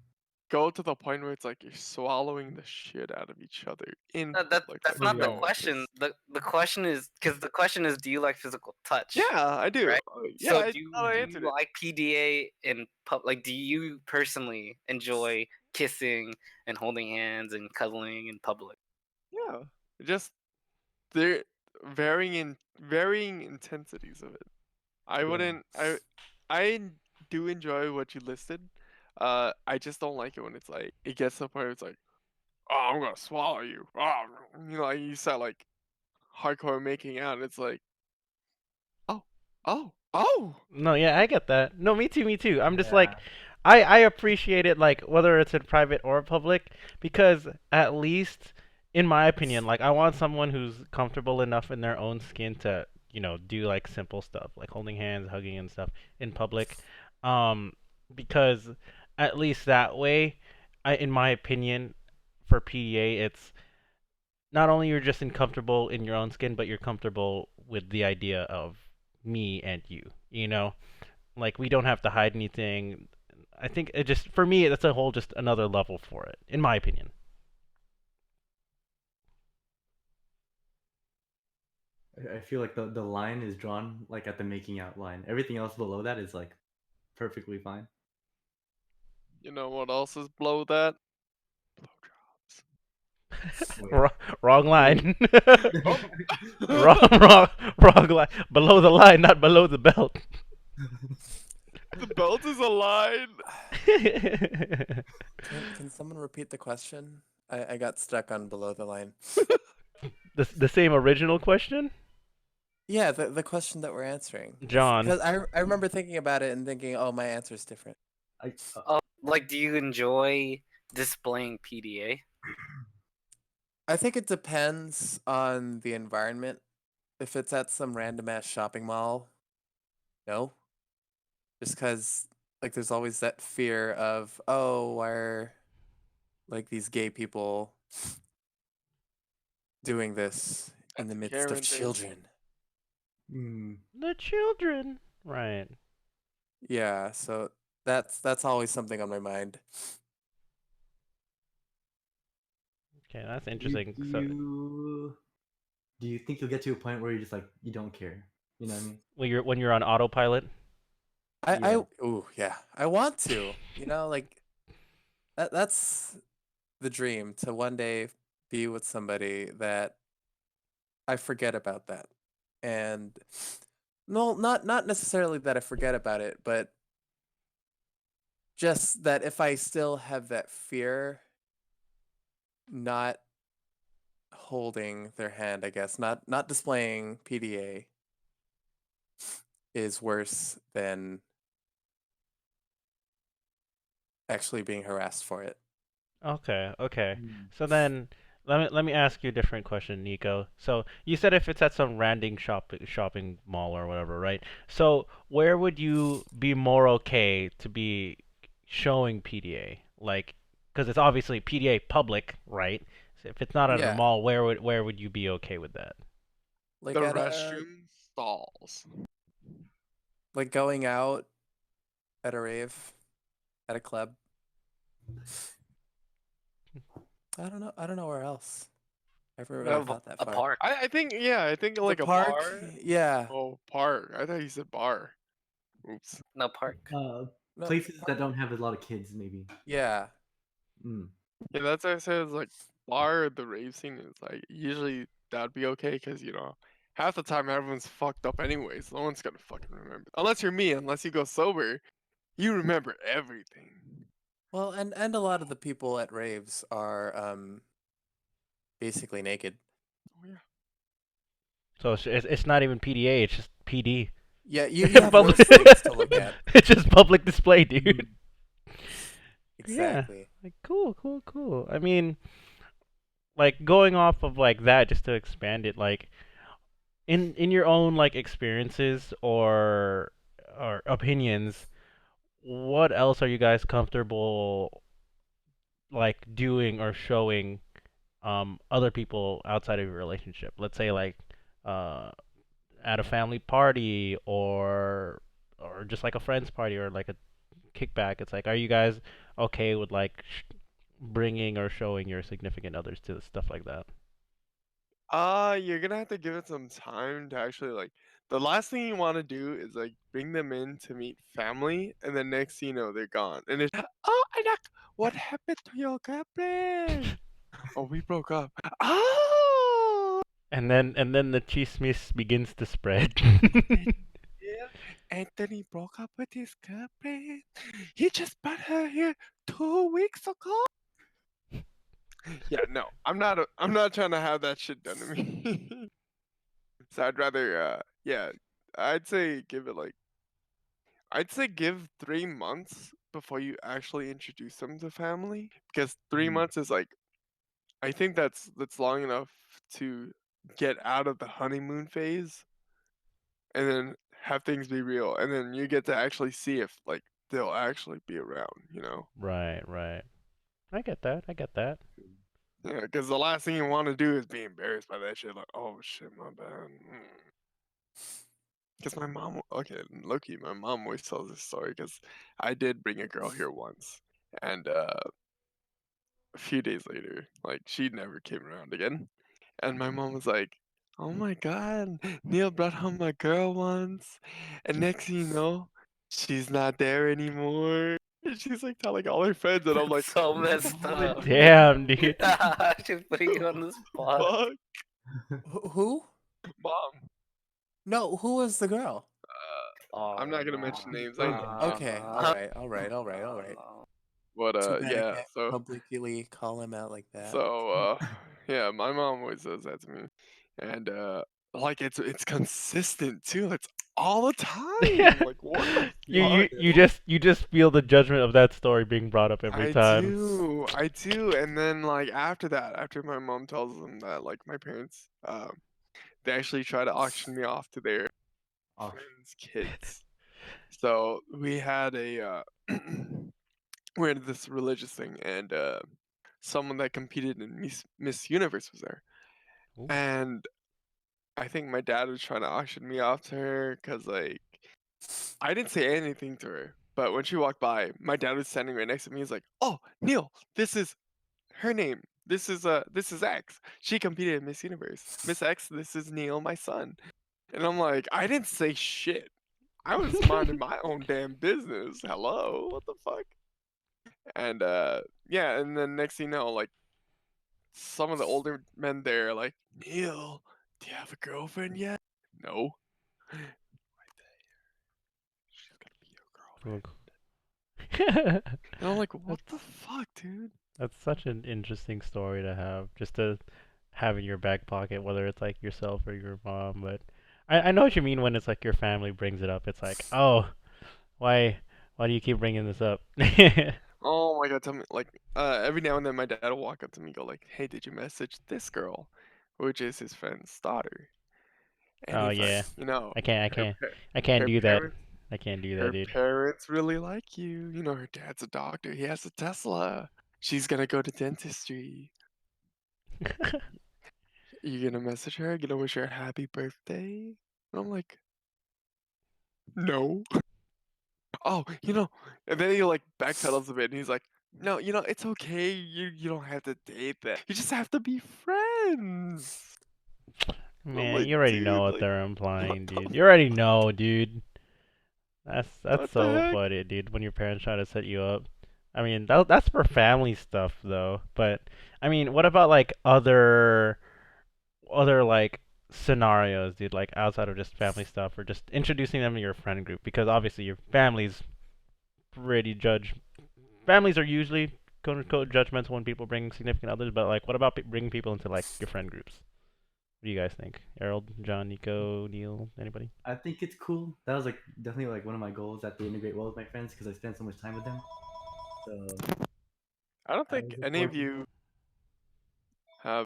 go to the point where it's like you're swallowing the shit out of each other in public. That's Like, not the no, question. just- The question is because the question is, do you like physical touch? Yeah, I do. Right? Yeah, So I do thought I you answered it. like PDA in pub? Like, do you personally enjoy kissing and holding hands and cuddling in public? Yeah, just they're varying intensities of it. I wouldn't. I do enjoy what you listed. I just don't like it when it's like it gets to the point where it's like, oh, I'm gonna swallow you. Oh, you know, like you said like hardcore making out. And it's like, oh. No, yeah, I get that. No, me too, me too. I'm just like, I appreciate it, like, whether it's in private or public, because at least, in my opinion, like, I want someone who's comfortable enough in their own skin to, do, like, simple stuff, like holding hands, hugging and stuff in public. Because at least that way, in my opinion, for PDA, it's not only you're just comfortable in your own skin, but you're comfortable with the idea of me and you. You know, like we don't have to hide anything. I think it just for me that's a whole just another level for it, in my opinion. I feel like the line is drawn like at the making out line. Everything else below that is like perfectly fine. You know what else is below that? Blowjobs. Wait. Wrong line. Oh. wrong line. Below the line, not below the belt. The belt is a line. Can someone repeat the question? I got stuck on below the line. The same original question, Yeah, the question that we're answering. John. Because I remember thinking about it and thinking, oh, my answer is different. Oh, like, do you enjoy displaying PDA? I think it depends on the environment. If it's at some random ass shopping mall, no. Just because, like, there's always that fear of, oh, why are, like, these gay people doing this in the That's a midst of Karen thing. children? Mm. The children. Right. Yeah, so that's always something on my mind. Okay, that's Do interesting. So you think you'll get to a point where you're just like you don't care? You know what I mean? when you're on autopilot. Yeah. I want to, like that's the dream, to one day be with somebody that I forget about that. And no, not necessarily that I forget about it, but just that if I still have that fear, not holding their hand, I guess, not displaying PDA is worse than actually being harassed for it. Okay, okay. Mm. So then let me ask you a different question, Nico. So you said if it's at some random shopping mall or whatever, right? So where would you be more okay to be showing PDA? Like, because it's obviously PDA public, right? So if it's not at a Yeah, mall, where would you be okay with that? like The at restroom stalls. like going out at a rave, at a club. I don't know where else. I haven't really thought that A far. park. I think I think The like a park, bar. yeah. Oh, park. I thought you said bar. Oops. No park. No, Places that don't have a lot of kids, maybe. yeah. Mm. Yeah, that's what I said. It's like bar or the rave scene is like usually that'd be okay because half the time everyone's fucked up anyways. No one's gonna fucking remember unless you're me. Unless you go sober, you remember everything. Well, and a lot of the people at raves are basically naked. Oh yeah. So it's not even PDA, it's just PD. Yeah, you have Public- worse things to look at. It's just public display, dude. Mm. Exactly. Like cool. I mean, like going off of like that, just to expand it, like in your own like experiences or opinions, what else are you guys comfortable like doing or showing other people outside of your relationship? Let's say like uh at a family party or just like a friend's party or like a kickback. It's like, are you guys okay with like bringing or showing your significant others to stuff like that? You're gonna have to give it some time to actually like. The last thing you want to do is like bring them in to meet family, and then next thing you know they're gone, and it's Anak, what happened to your girlfriend? Oh, we broke up. Oh, And then the chismis begins to spread. yeah. Anthony broke up with his girlfriend. He just brought her here 2 weeks ago. Yeah, no, I'm not trying to have that shit done to me. So I'd rather, yeah, I'd say give it like, I'd say give 3 months before you actually introduce them to family, because three Mm. months is like, I think that's long enough to get out of the honeymoon phase, and then have things be real, and then you get to actually see if like they'll actually be around. Right. I get that. Yeah, because the last thing you want to do is be embarrassed by that shit. Like, oh shit, my bad. because my mom, okay, Loki, my mom always tells this story because I did bring a girl here once, and a few days later, like she never came around again, and my mom was like, "Oh my God, Neil brought home a girl once, and next thing you know, she's not there anymore." And she's like telling all her friends, and I'm like, So "What the messed up. Damn, dude. She's putting you on the spot. fuck, Who? mom?" No, who was the girl? I'm not gonna mention names. I know. Okay, all right, all right, all right, all right. But Too bad I yeah. can't So publicly call him out like that. yeah, my mom always says that to me, and like it's consistent too. It's all the time. Like what the fuck? You just feel the judgment of that story being brought up every time. I do. And then like after that, after my mom tells them that like my parents, they actually try to auction me off to their friends' kids. So we had a we had this religious thing, and someone that competed in Miss Universe was there, Ooh. and I think my dad was trying to auction me off to her because like I didn't say anything to her, but when she walked by, my dad was standing right next to me. He's like, "Oh, Neil, this is her name. This is X. She competed in Miss Universe. Miss X, this is Neil, my son." And I'm like, I didn't say shit. I was minding my own damn business. Hello, what the fuck? And yeah, and then next thing you know, like some of the older men there are like, "Neil, do you have a girlfriend yet?" No. Right there. She's gonna be your girlfriend. And I'm like, what the fuck, dude? That's such an interesting story to have, just to have in your back pocket, whether it's like yourself or your mom. But I know what you mean when it's like your family brings it up. It's like, oh, why do you keep bringing this up? Oh my god, tell me, like, every now and then my dad will walk up to me and go like, "Hey, did you message this girl?" Which is his friend's daughter. And Oh he's like, yeah, you know, I can't her, pa- I can't her do that. parents, I can't do that, her dude. parents really like you. You know, her dad's a doctor. He has a Tesla. She's gonna go to dentistry. You gonna message her? Gonna wish her a happy birthday? And I'm like, no. Oh, you know, and then he like backpedals a bit, and he's like, "No, you know, it's okay. You don't have to date them. You just have to be friends." And I'm Man, like, you already know dude, what like, they're what implying, the dude. You already know, dude. That's what the so heck? funny, dude. When your parents try to set you up. I mean, that's for family stuff, though. But I mean, what about like other like scenarios, dude? Like outside of just family stuff, or just introducing them to your friend group, because obviously your family's pretty judge. Families are usually quote unquote judgmental when people bring significant others. But like, what about bringing people into like your friend groups? What do you guys think? Errold, John, Nikko, Neil, anybody? I think it's cool. That was like definitely like one of my goals, that they integrate well with my friends because I spend so much time with them. So I don't I think was any of working. you have.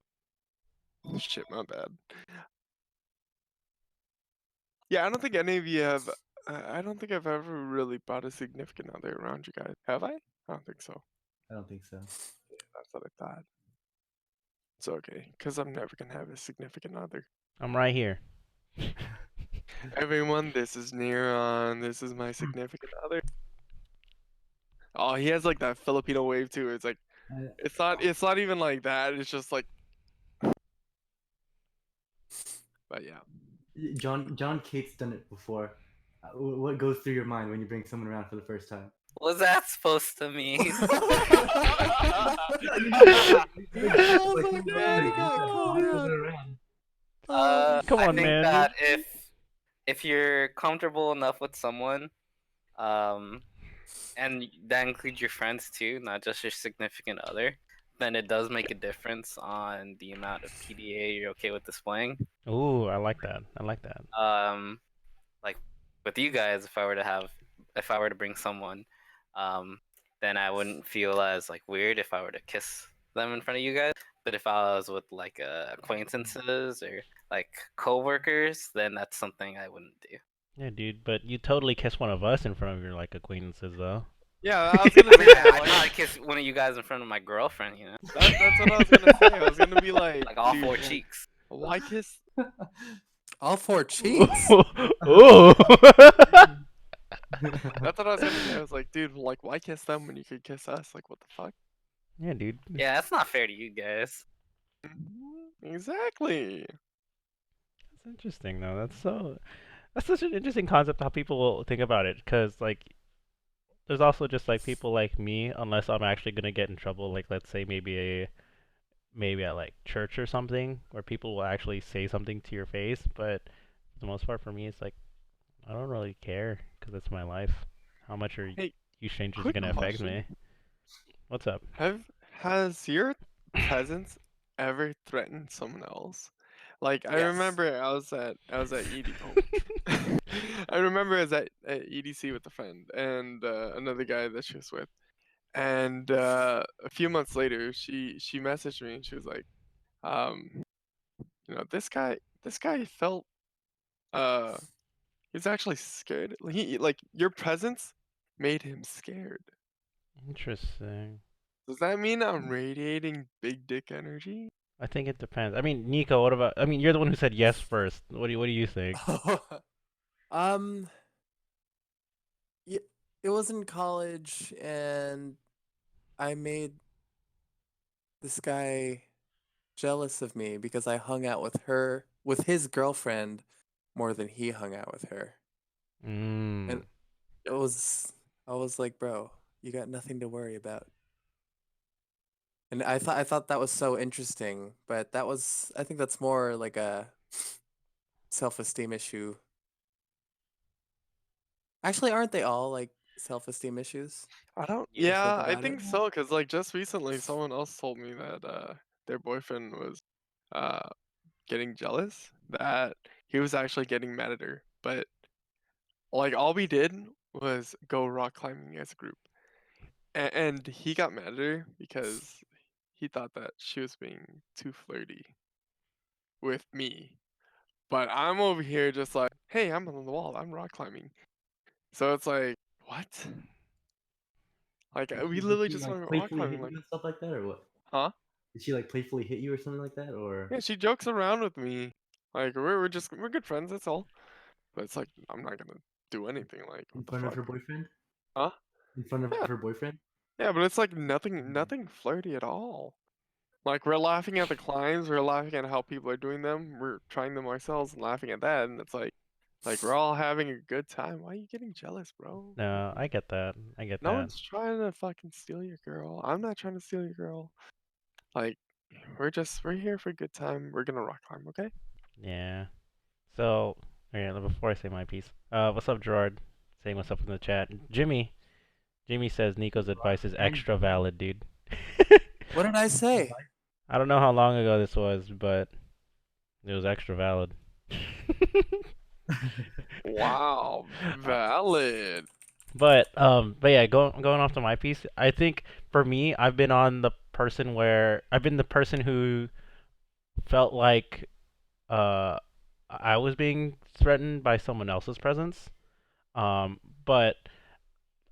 Shit, my bad. Yeah, I don't think any of you have. I don't think I've ever really brought a significant other around you guys. Have I? I don't think so. I don't think so. Yeah, that's what I thought. It's okay, because I'm never gonna have a significant other. I'm right here. Everyone, this is Neron. This is my significant other. Oh, he has like that Filipino wave too. It's like I- it's not even like that. It's just like but yeah. John Kate's done it before. What goes through your mind when you bring someone around for the first time? What's that supposed to mean? Come I on, think man. that if you're comfortable enough with someone, um, and that includes your friends too, not just your significant other, then it does make a difference on the amount of PDA you're okay with displaying. Ooh, I like that. I like that. Like with you guys, if I were to bring someone, then I wouldn't feel as like weird if I were to kiss them in front of you guys. But if I was with like acquaintances or like coworkers, then that's something I wouldn't do. Yeah, dude, but you totally kiss one of us in front of your like acquaintances, though. Yeah, I was gonna say Yeah, that. I'd probably kiss one of you guys in front of my girlfriend, you know, That's what I was gonna say. I was gonna be like, like all four dude, cheeks. why kiss? All 4 cheeks. Ooh. That's what I was gonna say. I was like, dude, like, why kiss them when you could kiss us? Like, what the fuck? Yeah, dude. Yeah, that's not fair to you guys. Exactly. That's interesting though. That's such an interesting concept how people will think about it, because like there's also just like people like me, unless I'm actually gonna get in trouble, like let's say maybe at like church or something, where people will actually say something to your face. But for the most part, for me, it's like I don't really care because it's my life. How much are Hey, you strangers quick gonna affect question. me? What's up? Has your presence ever threatened someone else? Like, I Yes. remember I was at ED. Oh, I remember I was at EDC with a friend and another guy that she was with. And a few months later, she messaged me and she was like, um, this guy felt uh he's actually scared. Like your presence made him scared. Interesting. Does that mean I'm radiating big dick energy? I think it depends. I mean, Nico, what about? I mean, you're the one who said yes first. What do you think? um, y- it was in college, and I made this guy jealous of me because I hung out with his girlfriend, more than he hung out with her. Mm. And it was, I was like, bro, you got nothing to worry about. And I thought that was so interesting, but I think that's more like a self-esteem issue. Actually, aren't they all like self-esteem issues? I don't. Yeah. Think Yeah, I about it. think so. Cause like just recently, someone else told me that their boyfriend was uh getting jealous that he was actually getting mad at her. But like all we did was go rock climbing as a group, and he got mad at her because he thought that she was being too flirty with me. But I'm over here just like, hey, I'm on the wall. I'm rock climbing. So it's like, what? Like we Did literally she just like went rock playfully climbing. hit Like, you and stuff like that, or what? huh? Did she like playfully hit you or something like that, or Yeah, she jokes around with me. Like we're good friends. That's all. But it's like I'm not gonna do anything. Like in what the front of fuck? her boyfriend? Huh? In front of Yeah, her boyfriend? yeah. But it's like nothing flirty at all. Like we're laughing at the climbs. We're laughing at how people are doing them. We're trying them ourselves and laughing at that. And it's like we're all having a good time. Why are you getting jealous, bro? No, I get that. I get No that. one's trying to fucking steal your girl. I'm not trying to steal your girl. Like we're here for a good time. We're gonna rock climb, okay? Yeah. So, okay, before I say my piece, what's up, Gerard? Saying what's up in the chat. Jimmy says Nico's advice is extra valid, dude. What did I say? I don't know how long ago this was, but it was extra valid. Wow, valid. But yeah, going off to my piece, I think for me, I've been the person who felt like uh I was being threatened by someone else's presence. But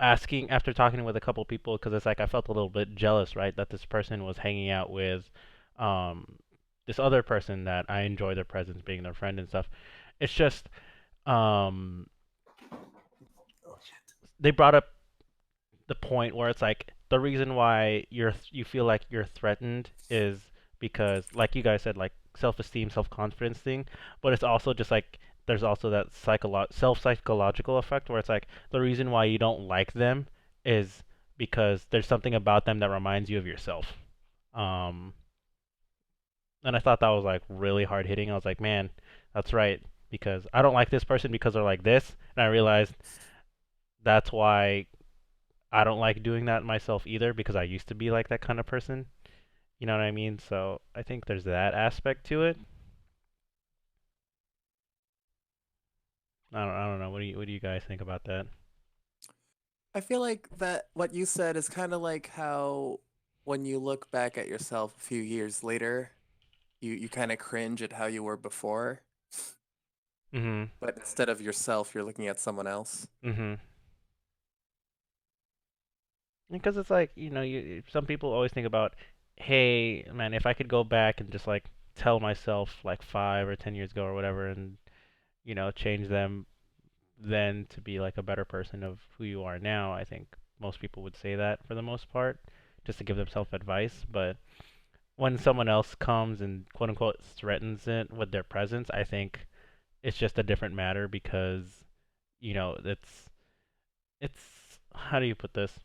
asking after talking with a couple people, because it's like I felt a little bit jealous, right, that this person was hanging out with um this other person that I enjoy their presence, being their friend and stuff. It's just um they brought up the point where it's like the reason why you feel like you're threatened is because, like you guys said, like self-esteem, self-confidence thing, but it's also just like there's also that self-psychological effect where it's like the reason why you don't like them is because there's something about them that reminds you of yourself. Um, and I thought that was like really hard hitting. I was like, man, that's right, because I don't like this person because they're like this, and I realized that's why I don't like doing that myself either because I used to be like that kind of person. You know what I mean? So I think there's that aspect to it. I don't know. What do you guys think about that? I feel like that what you said is kind of like how when you look back at yourself a few years later, you kind of cringe at how you were before, Mhm. but instead of yourself, you're looking at someone else. Mhm. Because it's like, some people always think about, hey, man, if I could go back and just like tell myself like 5 or 10 years ago or whatever, and change them then to be like a better person of who you are now. I think most people would say that for the most part, just to give themselves advice. But when someone else comes and quote unquote threatens it with their presence, I think it's just a different matter because it's how do you put this?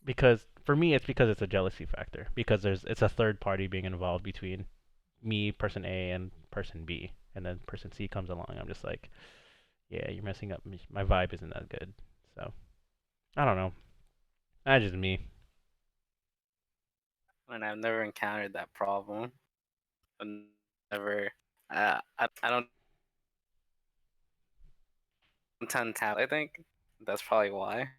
Because for me, it's because it's a jealousy factor because it's a third party being involved between me, person A, and person B, and then person C comes along. I'm just like, yeah, you're messing up. My vibe isn't that good. So I don't know. That's just me. And I've never encountered that problem. I've never. I don't tend to. I think that's probably why.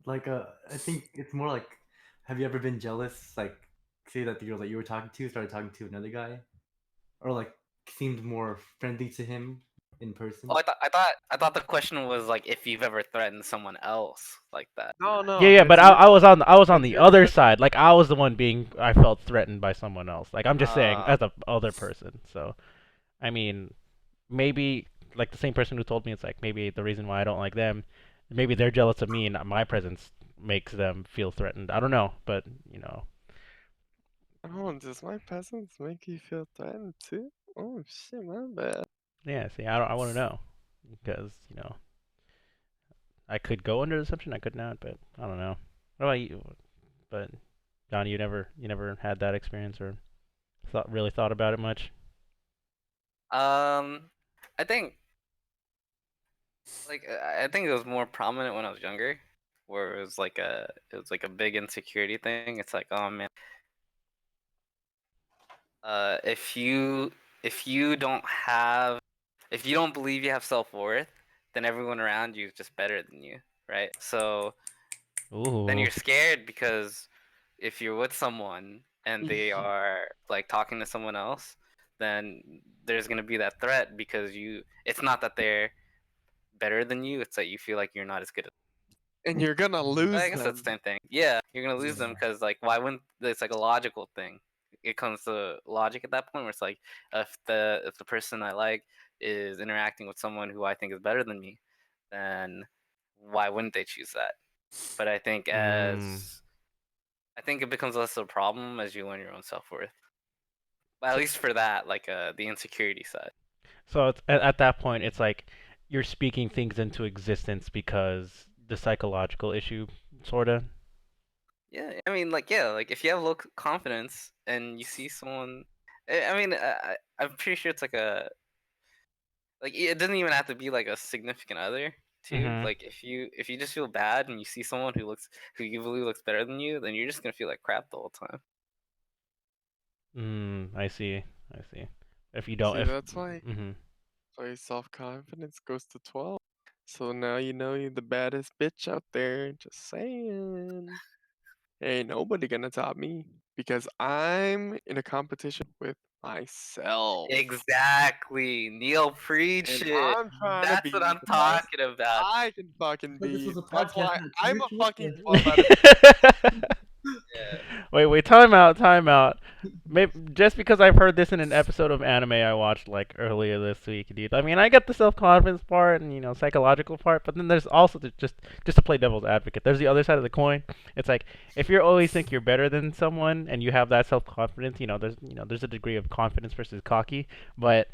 Like, I think it's more like, have you ever been jealous? Like, say that the girl that you were talking to started talking to another guy, or like seemed more friendly to him in person. Oh, I thought the question was like if you've ever threatened someone else like that. No, no. Yeah, but it's your I was on it's the your other presence. side. Like I was the one I felt threatened by someone else. Like I'm just saying Uh, as a other person. So I mean, maybe like the same person who told me it's like maybe the reason why I don't like them, maybe they're jealous of me and my presence makes them feel threatened. I don't know, but Oh, does my presence make you feel threatened too? Oh shit, my bad. yeah. See, I want to know because I could go under the assumption, I could not, but I don't know. What about you? But John, you never had that experience or really thought about it much? I think I think it was more prominent when I was younger, where it was like a big insecurity thing. It's like, oh man, uh, if you if you don't have if you don't believe you have self-worth, then everyone around you is just better than you, right? So then Ooh. you're scared because if you're with someone and they are like talking to someone else, then there's gonna be that threat because it's not that they're better than you, it's that you feel like you're not as good. And you're gonna lose I guess that's them. the same thing. Yeah, you're gonna lose them Yeah. because like why wouldn't it's like a logical thing. It comes to logic at that point where it's like if the person I like is interacting with someone who I think is better than me, then why wouldn't they choose that? But Mm. I think it becomes less of a problem as you learn your own self worth. But at So, least for that, like the insecurity side. so it's, at that point, it's like you're speaking things into existence because the psychological issue, sorta. Yeah, I mean, like yeah, like if you have low confidence and you see someone, I mean, I'm pretty sure it's like it doesn't even have to be like a significant other too. Mhm. Like if you just feel bad and you see someone who you believe looks better than you, then you're just gonna feel like crap the whole time. I see. I see. If you don't, See, if. that's why Mhm. self-confidence goes to 12. So now you know you're the baddest bitch out there. Just saying. Ain't nobody gonna top me because I'm in a competition with myself. Exactly, Neil, preach And it. I'm trying to That's what be I'm the best talking about. I can fucking But this be. was a That's podcast, why not I'm a spiritual. fucking 12 out of Yeah. Wait, time out, time out. Maybe just because I've heard this in an episode of anime I watched like earlier this week, dude. I mean, I get the self-confidence part and psychological part, but then there's also just to play devil's advocate. There's the other side of the coin. It's like if you always think you're better than someone and you have that self-confidence, there's a degree of confidence versus cocky, but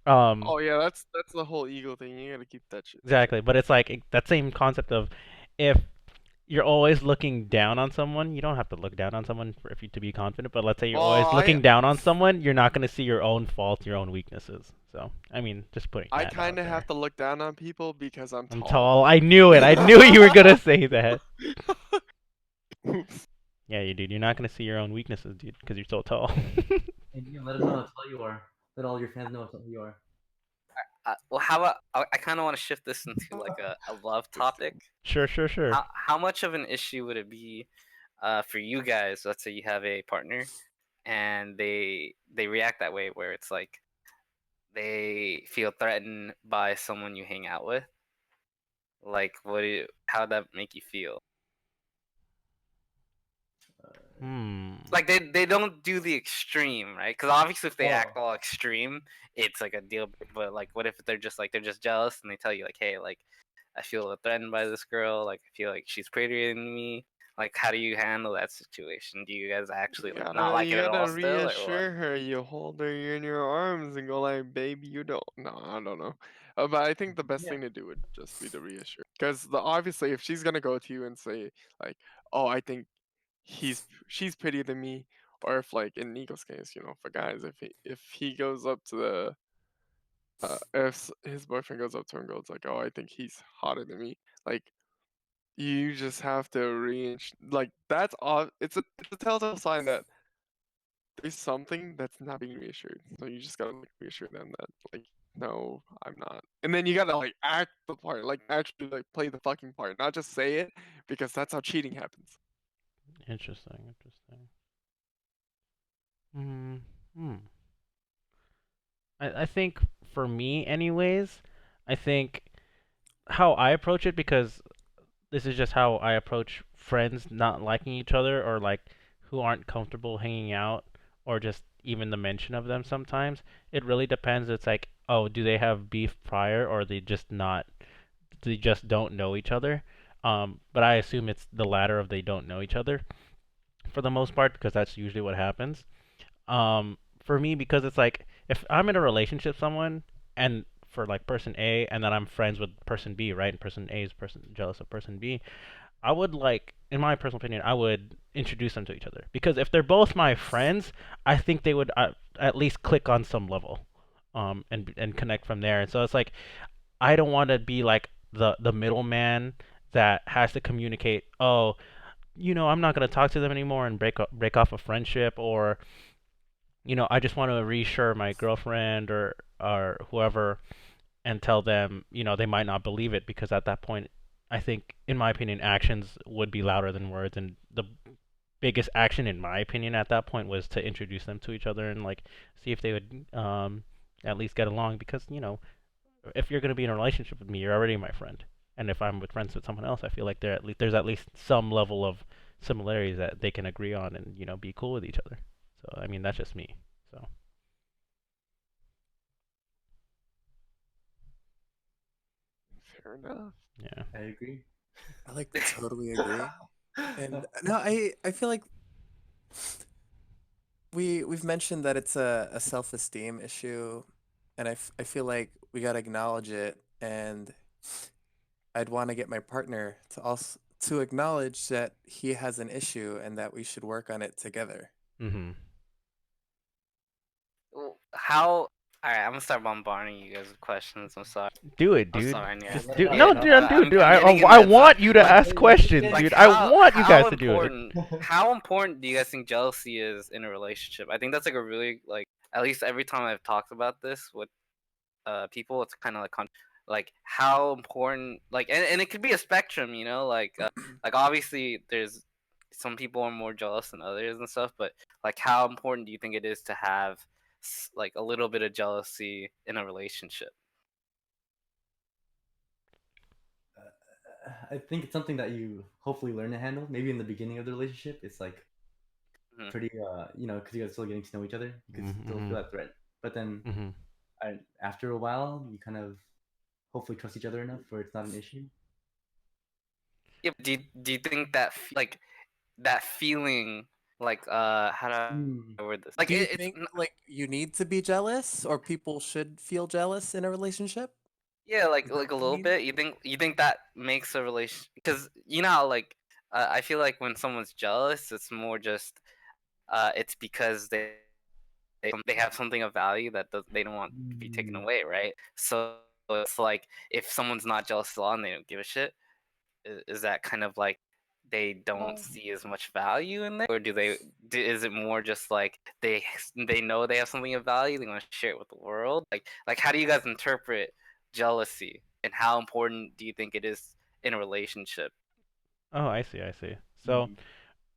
um Oh yeah, that's the whole ego thing. You gotta keep that shit exactly, but it's like that same concept of if you're always looking down on someone. You don't have to look down on someone for if you to be confident, but let's say you're Well, always looking down on someone, you're not going to see your own faults, your own weaknesses. So, I mean, just putting I that kind out of have there. to look down on people because I'm I'm tall. tall. I knew it. I knew you were going to say that. Yeah, you dude. You're not going to see your own weaknesses, dude, because you're so tall. And you let them know how tall you are. Let all your fans know how tall you are. Well, how about I kind of want to shift this into like a love topic. Sure, sure, sure. How much of an issue would it be for you guys? Let's say you have a partner and they react that way, where it's like they feel threatened by someone you hang out with. Like, how'd that make you feel? Like they don't do the extreme, right? Because obviously if they act Oh. all extreme, it's like a deal. But like, what if they're just jealous and they tell you like, hey, like I feel threatened by this girl. Like I feel like she's prettier than me. Like how do you handle that situation? Do you guys actually like not like You it at all gotta still, or what? reassure her. You hold her in your arms and go like, "Baby, you don't." No, I don't know. But I think the best Yeah. thing to do would just be to reassure. Because obviously, if she's gonna go to you and say like, "Oh, I think she's prettier than me," or if like in Nico's case, for guys, if he goes up to the if his boyfriend goes up to her and goes like, "Oh, I think he's hotter than me," like you just have to like that's all. It's a telltale sign that there's something that's not being reassured. So you just gotta like reassure them that like, no, I'm not. And then you gotta like act the part, like actually like play the fucking part, not just say it, because that's how cheating happens. Interesting. Hmm. Hmm. I think for me, anyways, I think how I approach it, because this is just how I approach friends not liking each other, or like who aren't comfortable hanging out, or just even the mention of them sometimes. It really depends. It's like, oh, do they have beef prior, or they just don't know each other? But I assume it's the latter, of they don't know each other for the most part, because that's usually what happens. For me, because it's like, if I'm in a relationship with someone, and for like person A, and then I'm friends with person B, right? And person A is person jealous of person B. I would, like, in my personal opinion, I would introduce them to each other, because if they're both my friends, I think they would at least click on some level, and connect from there. And so it's like, I don't want to be like the middleman that has to communicate. Oh, I'm not gonna talk to them anymore, and break off a friendship, or I just want to reassure my girlfriend, or whoever, and tell them, they might not believe it, because at that point, I think, in my opinion, actions would be louder than words, and the biggest action, in my opinion, at that point was to introduce them to each other, and like see if they would at least get along, because if you're going to be in a relationship with me, you're already my friend, and if I'm with friends with someone else, I feel like there's at least some level of similarities that they can agree on, and be cool with each other. So I mean, that's just me. So Fair enough. yeah. I agree. I like totally agree. And no, I feel like we've mentioned that it's a self-esteem issue, and I feel like we got to acknowledge it, and I'd want to get my partner to acknowledge that he has an issue and that we should work on it together. Mhm. Well, how? All right, I'm gonna start bombarding you guys with questions. I'm sorry. Do it, I'm dude. sorry, yeah. Just let do. it out, No, let it out. dude. I'm I getting into I that. want you to Like, ask let questions, it- Like dude. I want you guys to do it. how important do you guys think jealousy is in a relationship? I think that's like a really like, at least every time I've talked about this with people, it's kind of like how important, like, and it could be a spectrum, like obviously there's some people are more jealous than others and stuff, but like how important do you think it is to have like a little bit of jealousy in a relationship? I think it's something that you hopefully learn to handle. Maybe in the beginning of the relationship, it's like Mhm. pretty, because you guys are still getting to know each other, you could still feel that threat. But then Mhm. after a while, you kind of hopefully trust each other enough where it's not an issue. Yeah, but do you think that like that feeling, like how do Mm. I word this? Like Do you it's think like you need to be jealous, or people should feel jealous in a relationship? yeah, like Is that a what you little mean? bit. You think that makes a relation, because how, like I feel like when someone's jealous, it's more just it's because they have something of value that they don't want to be taken Mm. away, right? So it's like if someone's not jealous at all and they don't give a shit, is that kind of like they don't see as much value in there, or is it more just like they know they have something of value, they want to share it with the world? Like how do you guys interpret jealousy, and how important do you think it is in a relationship? Oh, I see. I see. So, Mm.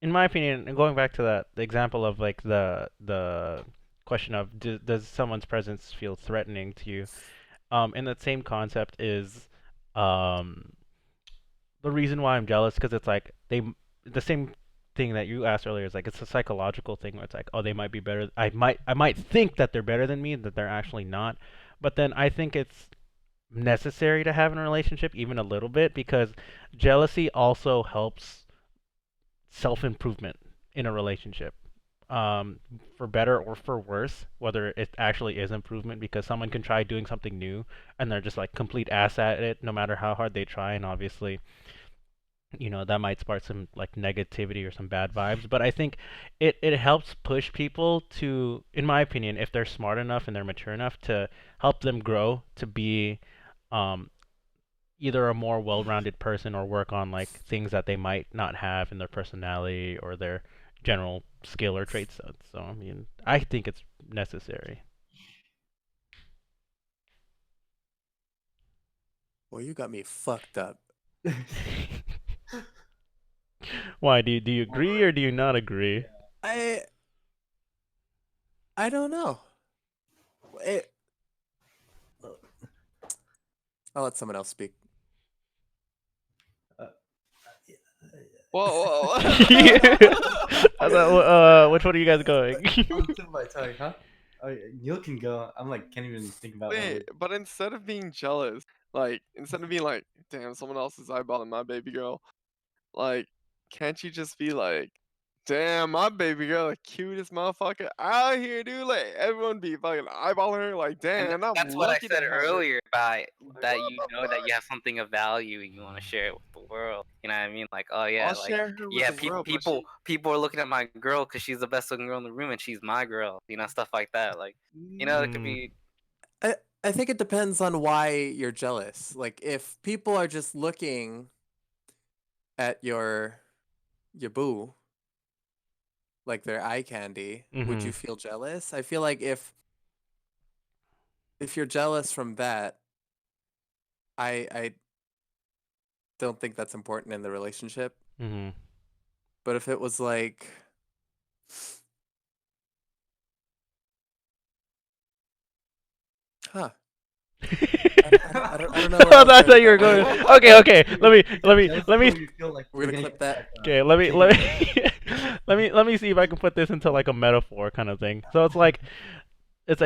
in my opinion, and going back to the example of like the question of, does someone's presence feel threatening to you? And that same concept is, um, the reason why I'm jealous, because it's like the same thing that you asked earlier is like it's a psychological thing where it's like, oh, they might be better. I might think that they're better than me, that they're actually not. But then I think it's necessary to have in a relationship, even a little bit, because jealousy also helps self-improvement in a relationship. For better or for worse, whether it actually is improvement, because someone can try doing something new and they're just like complete ass at it, no matter how hard they try, and obviously, that might spark some like negativity or some bad vibes. But I think it helps push people to, in my opinion, if they're smart enough and they're mature enough, to help them grow to be um, either a more well-rounded person or work on like things that they might not have in their personality or their general skill or trait sets. So I mean, I think it's necessary. Well, you got me fucked up. Why do you agree or do you not agree? I I don't know. It, I'll let someone else speak. Whoa. I thought, which one are you guys going? On the tip of my tongue, huh? Oh, Neil can go. I'm like can't even think about Wait, it. but instead of being jealous, like instead of being like, damn, someone else is eyeballing my baby girl, like, can't you just be like, damn, my baby girl, the cutest motherfucker out here, dude. Like everyone be fucking eyeballing her, like, And damn, I'm that's what I lucky to said have her. earlier by that you know that you have something of value and you want to share it with the world. You know what I mean? Like, oh yeah, I'll like share her with yeah, the world, but people are looking at my girl because she's the best looking girl in the room and she's my girl. You know, stuff like that. Like, it could Mm. be. I think it depends on why you're jealous. Like if people are just looking at your boo like their eye candy, would Mhm. you feel jealous? I feel like if you're jealous from that, I don't think that's important in the relationship. Mhm. But if it was like huh. I don't know where I Oh, was that's going how with you were that. going. Wait, Okay, okay. Jealous Let me. people, you feel like We're you're gonna gonna clip get, that. Okay, let me taken let advantage me let me see if I can put this into like a metaphor kind of thing. So it's like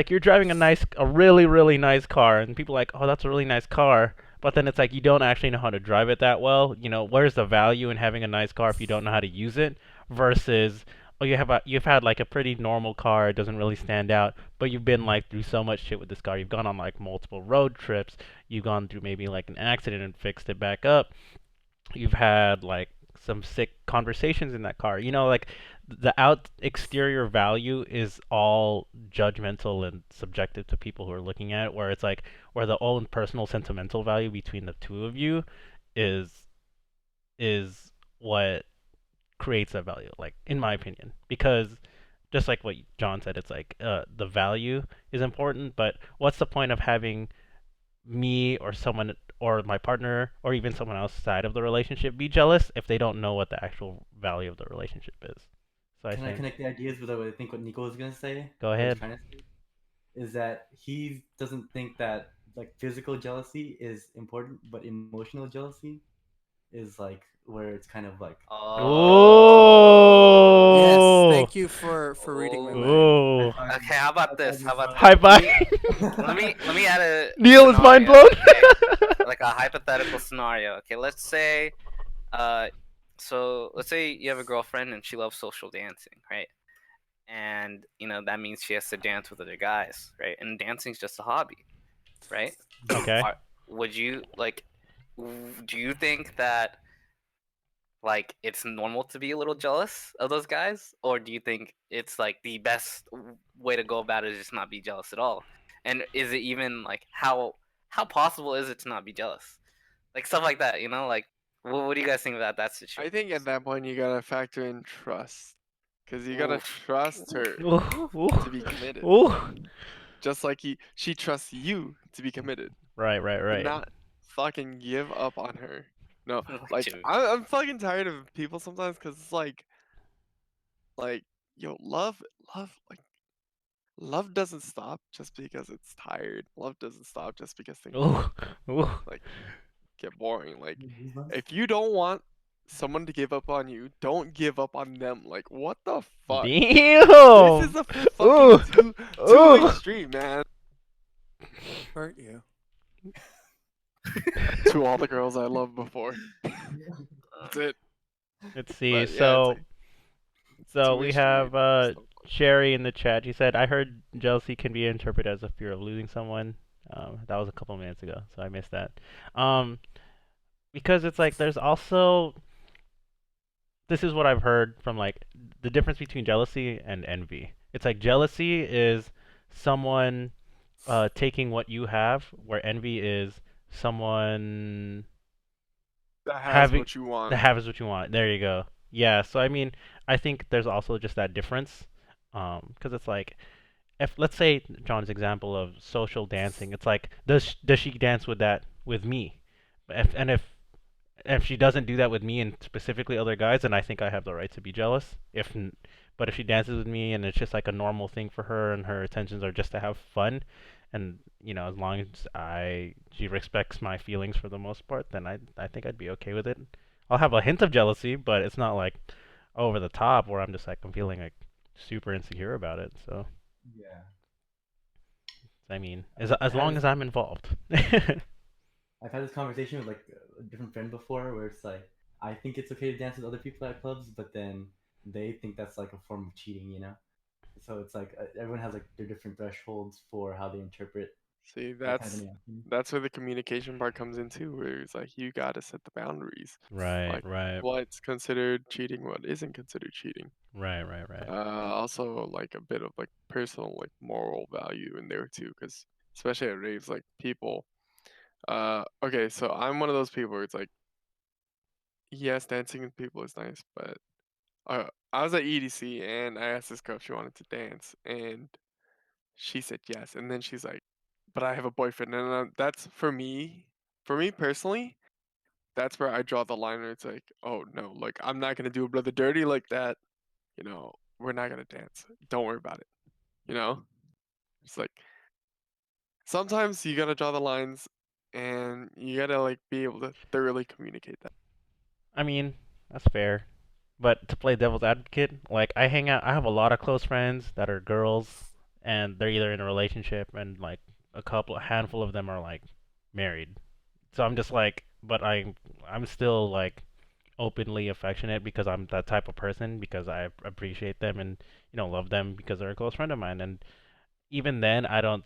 you're driving a really really nice car, and people are like, oh, that's a really nice car. But then it's like you don't actually know how to drive it that well. Where's the value in having a nice car if you don't know how to use it? Versus, oh, you've had like a pretty normal car, it doesn't really stand out, but you've been like through so much shit with this car. You've gone on like multiple road trips. You've gone through maybe like an accident and fixed it back up. You've had like some sick conversations in that car. Like the out exterior value is all judgmental and subjective to people who are looking at it, where it's like where the own personal sentimental value between the two of you is is what creates that value, like in my opinion. Because just like what John said, it's like the value is important, but what's the point of having me or someone or my partner or even someone outside of the relationship be jealous if they don't know what the actual value of the relationship is? So I Can I think connect the ideas with what I think what Nico was gonna say? go Or he's ahead. trying to say is that he doesn't think that like physical jealousy is important, but emotional jealousy is like where it's kind of like Yes, Oh. thank you for reading my mind. Oh. Okay, how about this? How about High this? five. Let me add a Neil is mind scenario, blown. okay? Like a hypothetical scenario. Okay, let's say, let's say you have a girlfriend and she loves social dancing, right? And that means she has to dance with other guys, right? And dancing's just a hobby, right? Okay. Would you like? Do you think that like it's normal to be a little jealous of those guys, or do you think it's like the best way to go about it is just not be jealous at all? And is it even like how possible is it to not be jealous? Like stuff like that, like what do you guys think about that I situation? think at that point you gotta factor in trust, cause you gotta Oof. trust her Ooh, ooh, to be committed, ooh. just like she trusts you to be committed. Right, right, Do right. not fucking give up on her. No, Like, like dude. I'm fucking tired of people sometimes, cause it's like yo, like love doesn't stop just because it's tired. Love doesn't stop just because things Ooh, ooh. like get boring. Like Goosebumps? if you don't want someone to give up on you, don't give up on them. Like, what the fuck? Damn. This is a Ooh. fucking two-way Ooh. street, man. Hurt you. To all the girls I loved before. That's it. Let's see. But, yeah, it's So like so two-way we street. have So fuck. Sherry in the chat. She said, "I heard jealousy can be interpreted as a fear of losing someone." That was a couple minutes ago, so I missed that. Because it's like there's also this is what I've heard from like the difference between jealousy and envy. It's like jealousy is someone taking what you have, where envy is someone That has having what you want. that has what you want. There you go. Yeah. So I mean, I think there's also just that difference, because it's like if let's say John's example of social dancing, it's like does she dance with me? If she doesn't do that with me and specifically other guys, then I think I have the right to be jealous. But if she dances with me and it's just like a normal thing for her and her intentions are just to have fun, and as long as she respects my feelings for the most part, then I think I'd be okay with it. I'll have a hint of jealousy, but it's not like over the top where I'm just like I'm feeling like super insecure about it. So Yeah. I mean, I've, as I've had long this, as I'm involved. I've had this conversation with like a different friend before, where it's like I think it's okay to dance with other people at clubs, but then they think that's like a form of cheating, you know. So it's like everyone has like their different thresholds for how they interpret See, that kind of interaction. that's where the communication part comes in too, where it's like you gotta set the boundaries. Right, Like right, what's considered cheating, what isn't considered cheating. right, right, right. Also like a bit of like personal like moral value in there too, because especially at raves, like people. Okay, so I'm one of those people where it's like, yes, dancing with people is nice, but I was at EDC and I asked this girl if she wanted to dance, and she said yes, and then she's like, "But I have a boyfriend," and that's for me personally, that's where I draw the line. Where it's like, oh no, like I'm not gonna do a brother dirty like that. We're not gonna dance. Don't worry about it. You know, it's like sometimes you gotta draw the lines, and you gotta like be able to thoroughly communicate that. I mean, that's fair. But to play devil's advocate, like I have a lot of close friends that are girls, and they're either in a relationship, and like a handful of them are like married. So I'm just like, but I'm still like openly affectionate because I'm that type of person because I appreciate them and love them because they're a close friend of mine. And even then, I don't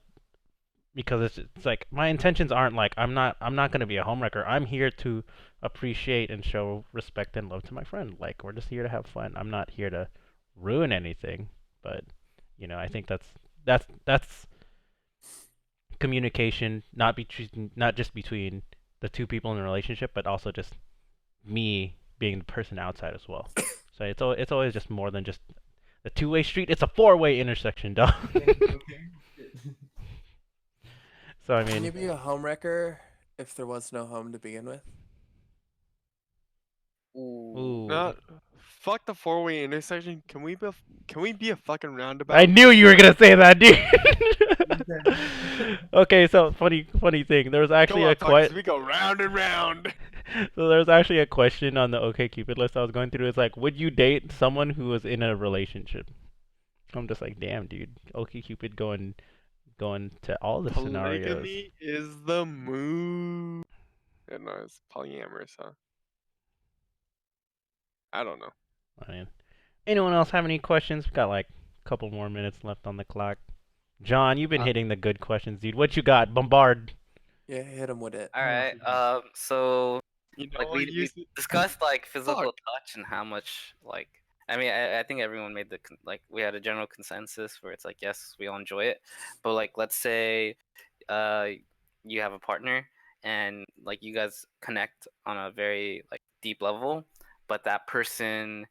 because it's like my intentions aren't like I'm not gonna be a homewrecker. I'm here to appreciate and show respect and love to my friend. Like we're just here to have fun. I'm not here to ruin anything. But I think that's communication, not just between the two people in the relationship, but also just me being the person outside as well. So it's always just more than just the two-way street. It's a four-way intersection, dog. So I Can you mean, be a homewrecker if there was no home to begin with? ooh. Not fuck the four-way intersection. Can we be a fucking roundabout? I knew you were gonna say that, dude. Okay, so funny thing. There was actually Come on, a fuckers, we go round and round. so there was actually a question on the OkCupid list I was going through. It's like, would you date someone who was in a relationship? I'm just like, damn, dude. OkCupid going to all the scenarios. Polygamy is the move. Yeah, no, it's polyamorous, huh? I don't know. I mean, anyone else have any questions? We've got like a couple more minutes left on the clock. John, you've been hitting the good questions, dude. What you got? Bombard. Yeah, hit him with it. All right. So You know, like we discussed like physical touch and how much like I mean I think everyone made like we had a general consensus where it's like yes we all enjoy it, but like let's say you have a partner and like you guys connect on a very like deep level, but that person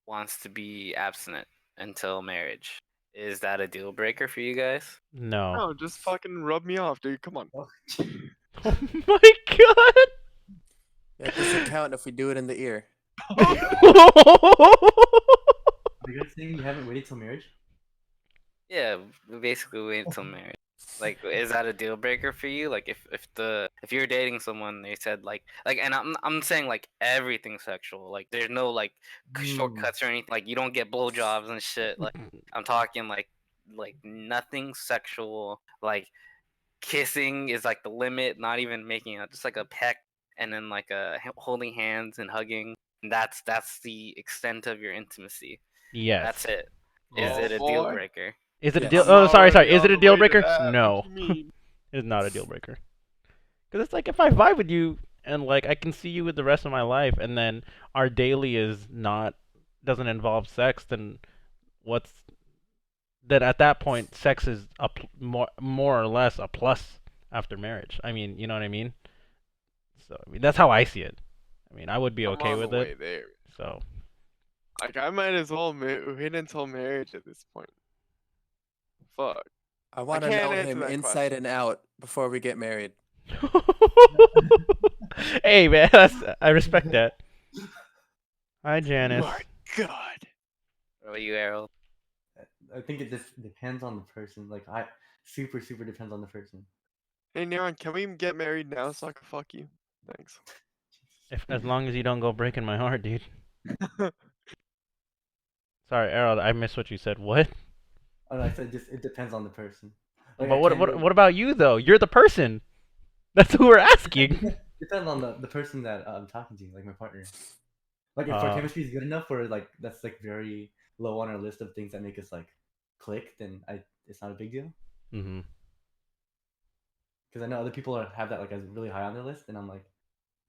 wants to be abstinent until marriage. Is that a deal breaker for you guys? No. No, just fucking rub me off, dude. Come on. Oh my god. Yeah, it doesn't count if we do it in the ear. Are you guys saying you haven't waited till marriage? Yeah, we basically wait until marriage. Like, is that a deal breaker for you? Like, if you're dating someone, they said and I'm saying like everything sexual. Like, there's no like shortcuts or anything. Like, you don't get blowjobs and shit. Like, I'm talking like nothing sexual. Like, kissing is like the limit. Not even making out, just like a peck, and then like holding hands and hugging. That's the extent of your intimacy. Yes. That's it. Is Oh, it a deal boy. breaker? Is it a Yes. deal? I'm Oh, sorry. already Is it on a the deal way to breaker? that. No, What you mean? it's not a deal breaker. Because it's like if I vibe with you and like I can see you with the rest of my life, and then our daily doesn't involve sex, then what's then at that point sex is more or less a plus after marriage. I mean, you know what I mean? So I mean that's how I see it. I mean I would be I'm okay on with the way it. there. So Like, I might as well wait until marriage at this point. Fuck. I want to can't know answer him that inside question. and out before we get married. Hey man, I respect that. Hi Janice. My God. What about you, Errol? I think it just depends on the person. Like super depends on the person. Hey, Neron, can we get married now so I can fuck you? Thanks. As long as you don't go breaking my heart, dude. Sorry, Errol, I missed what you said. What? Oh, no, I said just it depends on the person. Like, But I what can't really- what about you though? You're the person. That's who we're asking. Depends on the person that I'm talking to, like my partner. Like if our Uh. chemistry is good enough, or like that's like very low on our list of things that make us like click, then it's not a big deal. Mhm. Because I know other people have that like as really high on their list, and I'm like,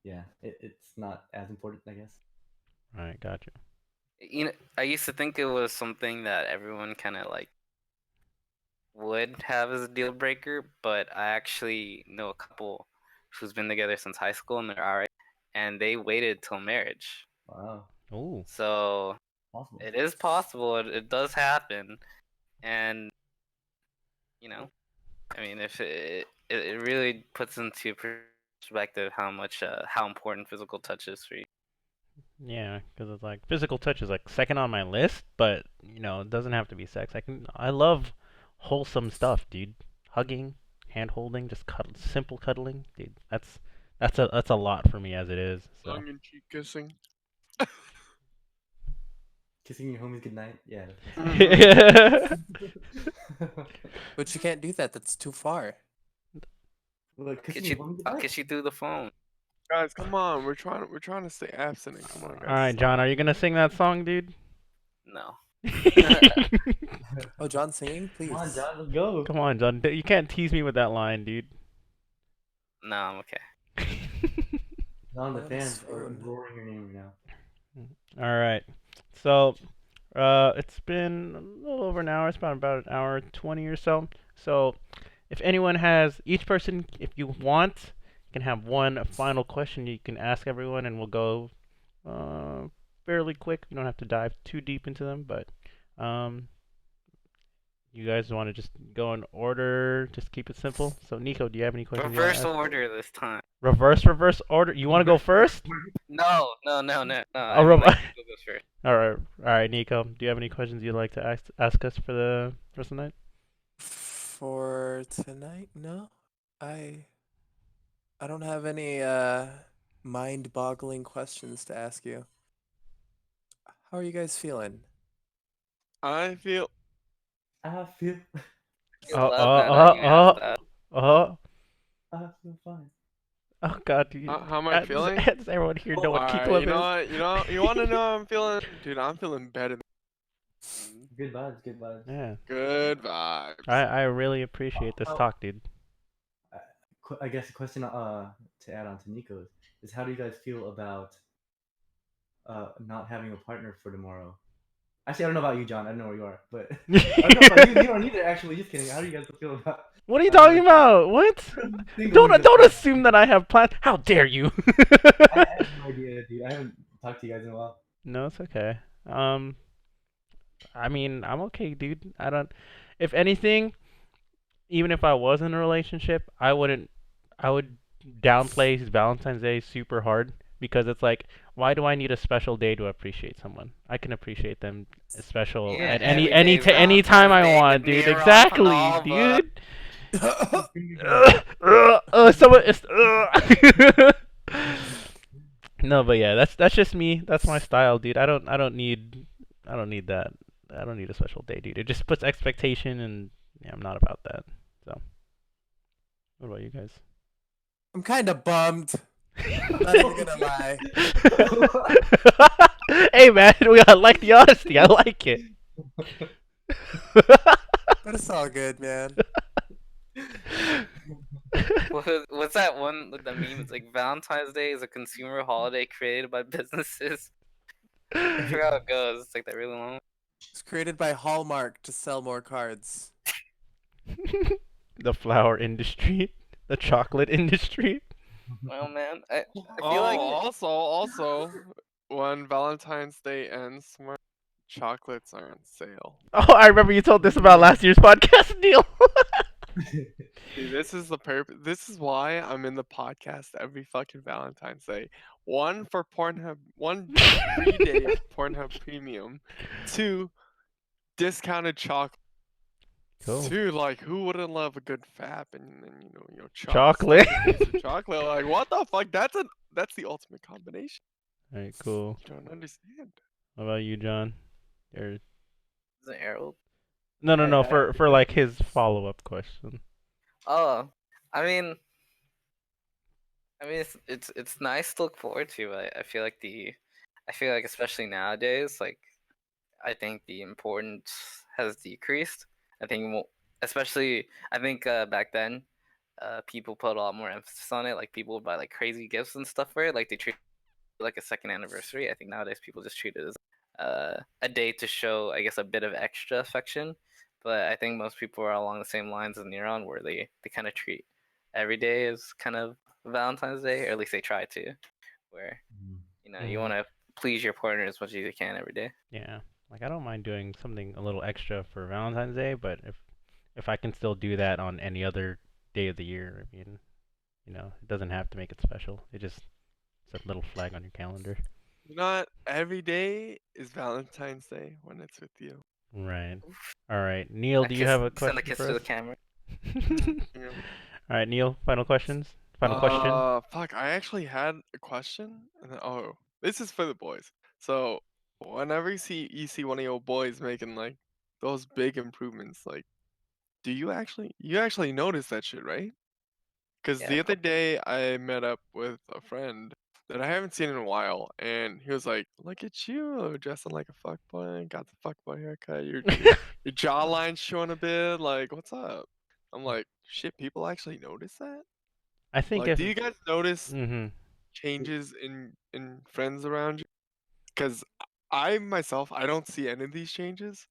yeah, it's not as important, I guess. All right, gotcha. You know, I used to think it was something that everyone kind of like would have as a deal breaker, but I actually know a couple who's been together since high school and they're alright, and they waited till marriage. Wow, Ooh. So possible. it is possible. It does happen, and you know, I mean, if it really puts into perspective how important physical touch is for you. Yeah, because it's like physical touch is like second on my list, but you know it doesn't have to be sex. I love wholesome stuff, dude. Hugging, hand holding, just simple cuddling, dude. That's a lot for me as it is. So Tongue in cheek kissing. Kissing your homies goodnight, yeah. But you can't do that. That's too far. Well, kissing your homies I'll goodnight? kiss you through the phone. Guys, come on. We're trying to stay abstinent. Come on, guys. all right, John, are you gonna sing that song, dude? No. Oh, John singing, please. Come on, John, let's go. Come on, John. You can't tease me with that line, dude. No, I'm okay. John, the Oh, fans are swoon. roaring your name right now. All right. So, it's been a little over an hour. It's about an hour 20 or so. So, if anyone has, each person, if you want, you can have one final question you can ask everyone, and we'll go fairly quick. You don't have to dive too deep into them, but you guys want to just go in order, just keep it simple. So, Nikko, do you have any questions you want Reverse to ask? order this time. Reverse order. You want to go first? No. I Oh, would like to go first. All right, Nikko. Do you have any questions you'd like to ask us for the rest of the night? For tonight, no. I don't have any mind-boggling questions to ask you. How are you guys feeling? I feel. I feel I love that you asked that. Oh, I feel fine. oh God, dude. How am I feeling? Does everyone here know what Alright, Key Club you know is? what? You want to know how I'm feeling? Dude, I'm feeling better. Good vibes, good vibes. Yeah, Good vibes. I really appreciate this Oh. talk, dude. I guess a question to add on to Nico's is how do you guys feel about not having a partner for tomorrow? Actually, I don't know about you, John. I don't know where you are, but I don't know about you. You don't either. Actually, just kidding. How do you guys feel about? What are you talking about? What? Single and Don't just- assume that I have plans. How dare you? I have no idea, dude. I haven't talked to you guys in a while. No, it's okay. I mean, I'm okay, dude. If anything, even if I was in a relationship, I would downplay Valentine's Day super hard because it's like, why do I need a special day to appreciate someone? I can appreciate them special Yeah, at every any day time I Valentine's Day want, could be dude. around Exactly, Panava. dude. Someone is. No, but yeah, that's just me. That's my style, dude. I don't need that. I don't need a special day, dude. It just puts expectation, and yeah, I'm not about that. So, what about you guys? I'm kind of bummed. Not even gonna lie. Hey man, I like the honesty. I like it. But it's all good, man. What's that one with the meme? It's like Valentine's Day is a consumer holiday created by businesses. I forgot how it goes. It's like that really long. It's created by Hallmark to sell more cards. The flower industry, the chocolate industry. Well, man, I Oh, feel like also, when Valentine's Day ends tomorrow, chocolates are on sale. Oh, I remember you told this about last year's podcast, Neil. See, this is the purpose. This is why I'm in the podcast every fucking Valentine's Day. One for Pornhub, one free day of Pornhub Premium. Two, discounted chocolate. Cool. Two, like who wouldn't love a good fap and then Chocolate. chocolate? Like what the fuck? That's the ultimate combination. All right, cool. You don't understand. What about you, John? Or is it Errold? no, for like his follow-up question. Oh, I mean, it's nice to look forward to. I feel like especially nowadays, like I think the importance has decreased. I think especially back then, people put a lot more emphasis on it. Like people would buy like crazy gifts and stuff for it. Like they treat it like a second anniversary. I think nowadays people just treat it as a day to show, I guess, a bit of extra affection. But I think most people are along the same lines as Neuron, where they kind of treat every day as kind of Valentine's Day, or at least they try to, where you want to please your partner as much as you can every day. Yeah, like I don't mind doing something a little extra for Valentine's Day, but if I can still do that on any other day of the year, I mean, it doesn't have to make it special. It's a little flag on your calendar. Not every day is Valentine's Day when it's with you. Right. All right, Neil, do you have a question Send a kiss for to the us? camera. Yeah. All right, Neil, final questions? Final question? Fuck, I actually had a question. And then, this is for the boys. So, whenever you see one of your boys making like those big improvements, like, do you actually notice that shit, right? Because Yeah, the other day I met up with a friend that I haven't seen in a while, and he was like, "Look at you, dressing like a fuckboy, got the fuckboy haircut, your jawline's showing a bit. Like, what's up?" I'm like, "Shit, people actually notice that? I think Like, do you guys notice Mm-hmm. changes in friends around you? Because I myself, I don't see any of these changes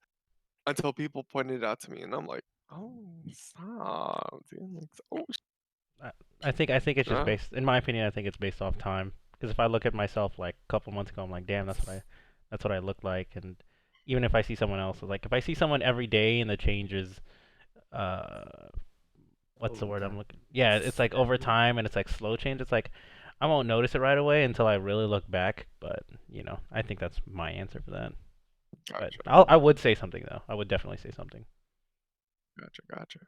until people point it out to me, and I'm like, oh, stop, dude. Like, oh, I think it's just huh? based, in my opinion, I think it's based off time. Because if I look at myself like a couple months ago, I'm like, damn, that's what I look like. And even if I see someone else, like if I see someone every day and the changes, uh, what's the Over word I'm time. looking? Yeah, it's like over time and it's like slow change. It's like I won't notice it right away until I really look back. But I think that's my answer for that. But Gotcha, I would say something though. I would definitely say something. gotcha.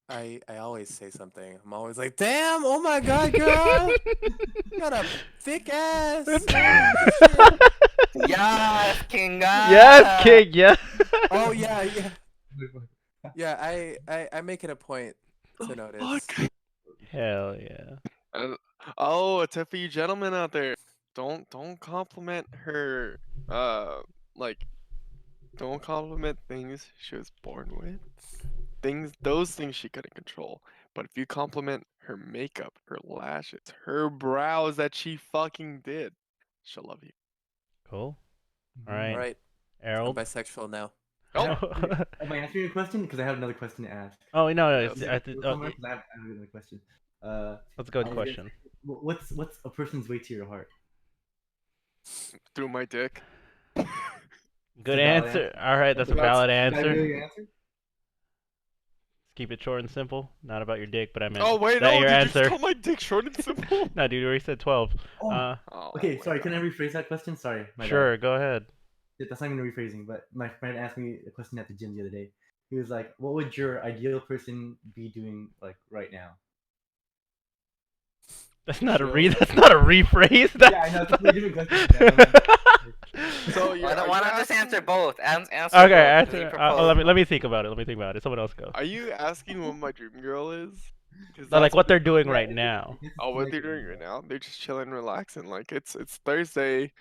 I always say something. I'm always like, damn, oh my god, girl. You got a thick ass. Holy shit. yes, King. Yes, King. Yeah. Oh yeah. Yeah, I make it a point to notice. Fuck. Hell yeah. A tip for you gentlemen out there: don't compliment her. Like, don't compliment things she was born with. Those things she couldn't control. But if you compliment her makeup, her lashes, her brows that she fucking did, she'll love you. Cool. All All right. right, I'm Errold. bisexual now. Oh, Am I answering your question? Because I have another question to ask. Oh no, Yeah, it's, let's I Go th- somewhere, 'cause I have another question. let's go with I was gonna question. say, what's a person's way to your heart? through my dick. Good a valid answer. All right, that's a That's- valid Is that answer. really your answer? Keep it short and simple. Not about your dick, but I meant Oh wait, that no! your Did you answer. just call my dick short and simple? No, dude, we already said 12. Oh, Oh, okay, my sorry. Can I God. rephrase that question? Sorry, my bad. Sure, go ahead. That's not even rephrasing. But my friend asked me a question at the gym the other day. he was like, "What would your ideal person be doing like right now?" That's not a Chill. that's not a rephrase. That's Yeah, I know, it's a completely different question. Yeah, So Why are why you not just answer asking? both? Answer okay. both. 'cause he Answer. proposed. Let me think about it. Let me think about it. Someone else go. Are you asking what my dream girl is? Because No, like that's what what they're the doing yeah, right now. I guess oh, it's what like they're doing right now? They're just chilling, relaxing. Like it's Thursday,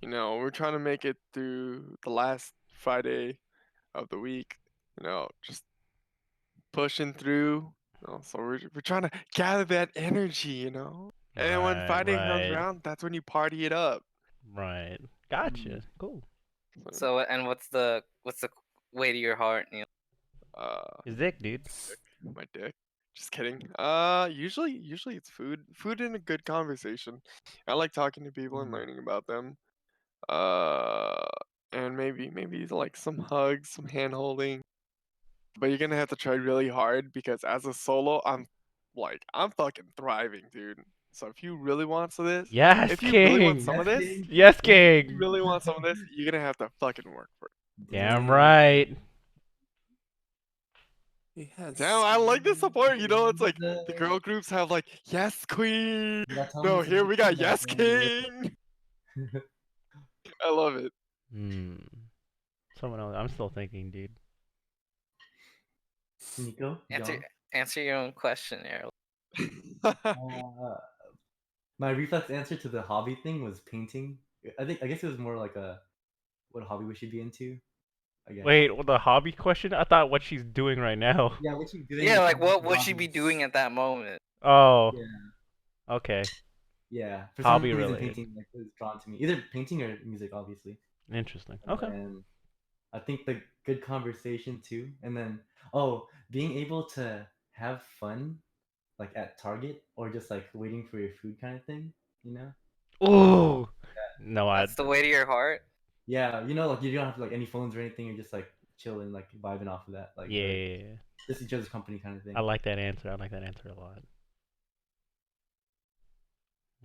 you know. We're trying to make it through the last Friday of the week. You know, just pushing through. You know, so we're trying to gather that energy. You know, and then when Right. Friday comes Right. around, that's when you party it up. Right. Gotcha. Cool. So and what's the way to your heart? You know? His dick, dude. My dick. Just kidding. Usually it's food. Food and a good conversation. I like talking to people and learning about them. Uh, and maybe like some hugs, some hand holding. But you're gonna have to try really hard because as a solo, I'm fucking thriving, dude. So if you really want some of this, Yes, if you really want king. some of Yes, this, King. Yes, if you king. really want some of this, you're gonna have to fucking work for it. Damn Dang. right. He has. Damn, I like the support. You know, it's like the The- girl groups have like yes queen. Yeah, tell No, me here we got something yes about the- king. I love it. Hmm. Someone else. I'm still thinking, dude. Nico, Answer John. answer your own question, Errold. My reflex answer to the hobby thing was painting. I guess it was more like a what hobby would she be into? I guess. Wait, well, the hobby question? I thought what she's doing right now. Yeah, what she doing? Yeah, is like what her would she be hobby. doing at that moment? Oh. Yeah. Okay. Yeah, for Hobby some reason related. painting like was drawn to me. Either painting or music, obviously. Interesting. And Okay. then I think the good conversation too. And then being able to have fun like at Target or just like waiting for your food kind of thing, you know? Ooh. No, I. That's the way to your heart. Yeah, like you don't have like any phones or anything. You're just like chilling, like vibing off of that, like or Yeah. just each other's company kind of thing. I like that answer. I like that answer a lot.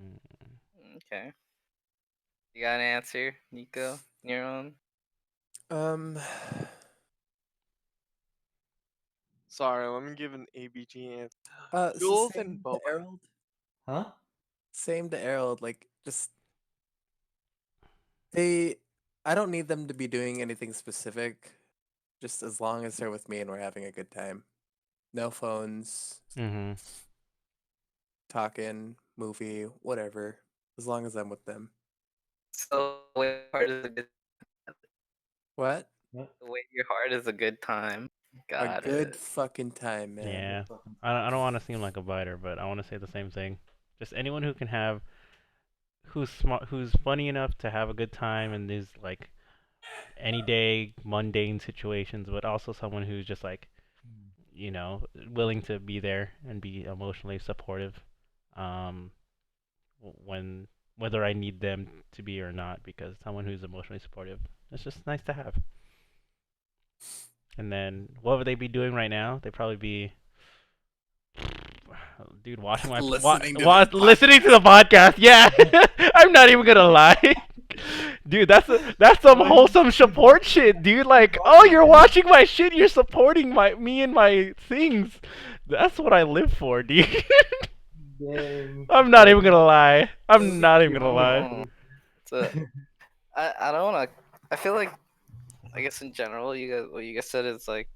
Mm. Okay. You got an answer, Nico? Your own? Um. Sorry, let me give an ABG answer. So Jules same and to Boba. Errold. Huh? Same to Errold. Like just they. I don't need them to be doing anything specific. Just as long as they're with me and we're having a good time. No phones. Mm-hmm. Talking, movie, whatever. As long as I'm with them. So the way to your heart is a good. What? What? The way to your heart is a good time. Got A good it. fucking time, man. Yeah. I don't want to seem like a biter, but I want to say the same thing. Just anyone who can have, who's smart, who's funny enough to have a good time in these like any day mundane situations, but also someone who's just like, you know, willing to be there and be emotionally supportive, um, when whether I need them to be or not, because someone who's emotionally supportive, it's just nice to have. And then what would they be doing right now? They'd probably be, dude, watching my Listening to this listening to the podcast. Yeah, I'm not even gonna lie. Dude, that's some wholesome support shit, dude. Like, oh, you're watching my shit, you're supporting me and my things. That's what I live for, dude. Dang. I'm not even gonna lie. I'm not even gonna lie. Oh, I don't wanna. I feel like I guess in general, what you guys said is like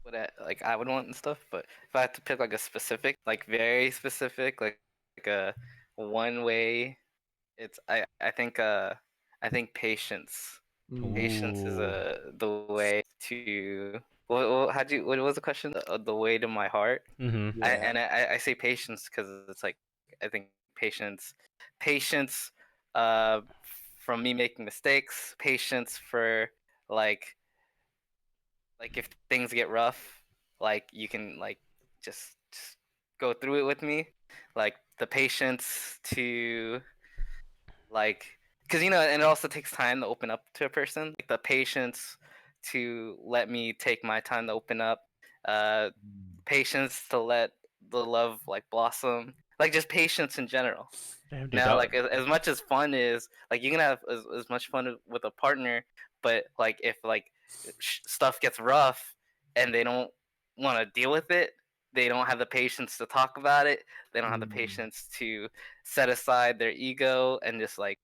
what I would want and stuff. But if I had to pick like a specific, like very specific, like a one way, it's I think patience. Patience is Ooh. the way to. What was the question? The way to my heart. Mhm. Yeah. I say patience because it's like I think patience, from me making mistakes, patience for like if things get rough, like you can like just go through it with me, like the patience to like because and it also takes time to open up to a person, like the patience to let me take my time to open up, uh patience to let the love like blossom, like just patience in general. Damn, dude. Now like as much as fun is like you can have as much fun with a partner, but like if like stuff gets rough and they don't want to deal with it. They don't have the patience to talk about it. They don't have the patience to set aside their ego and just like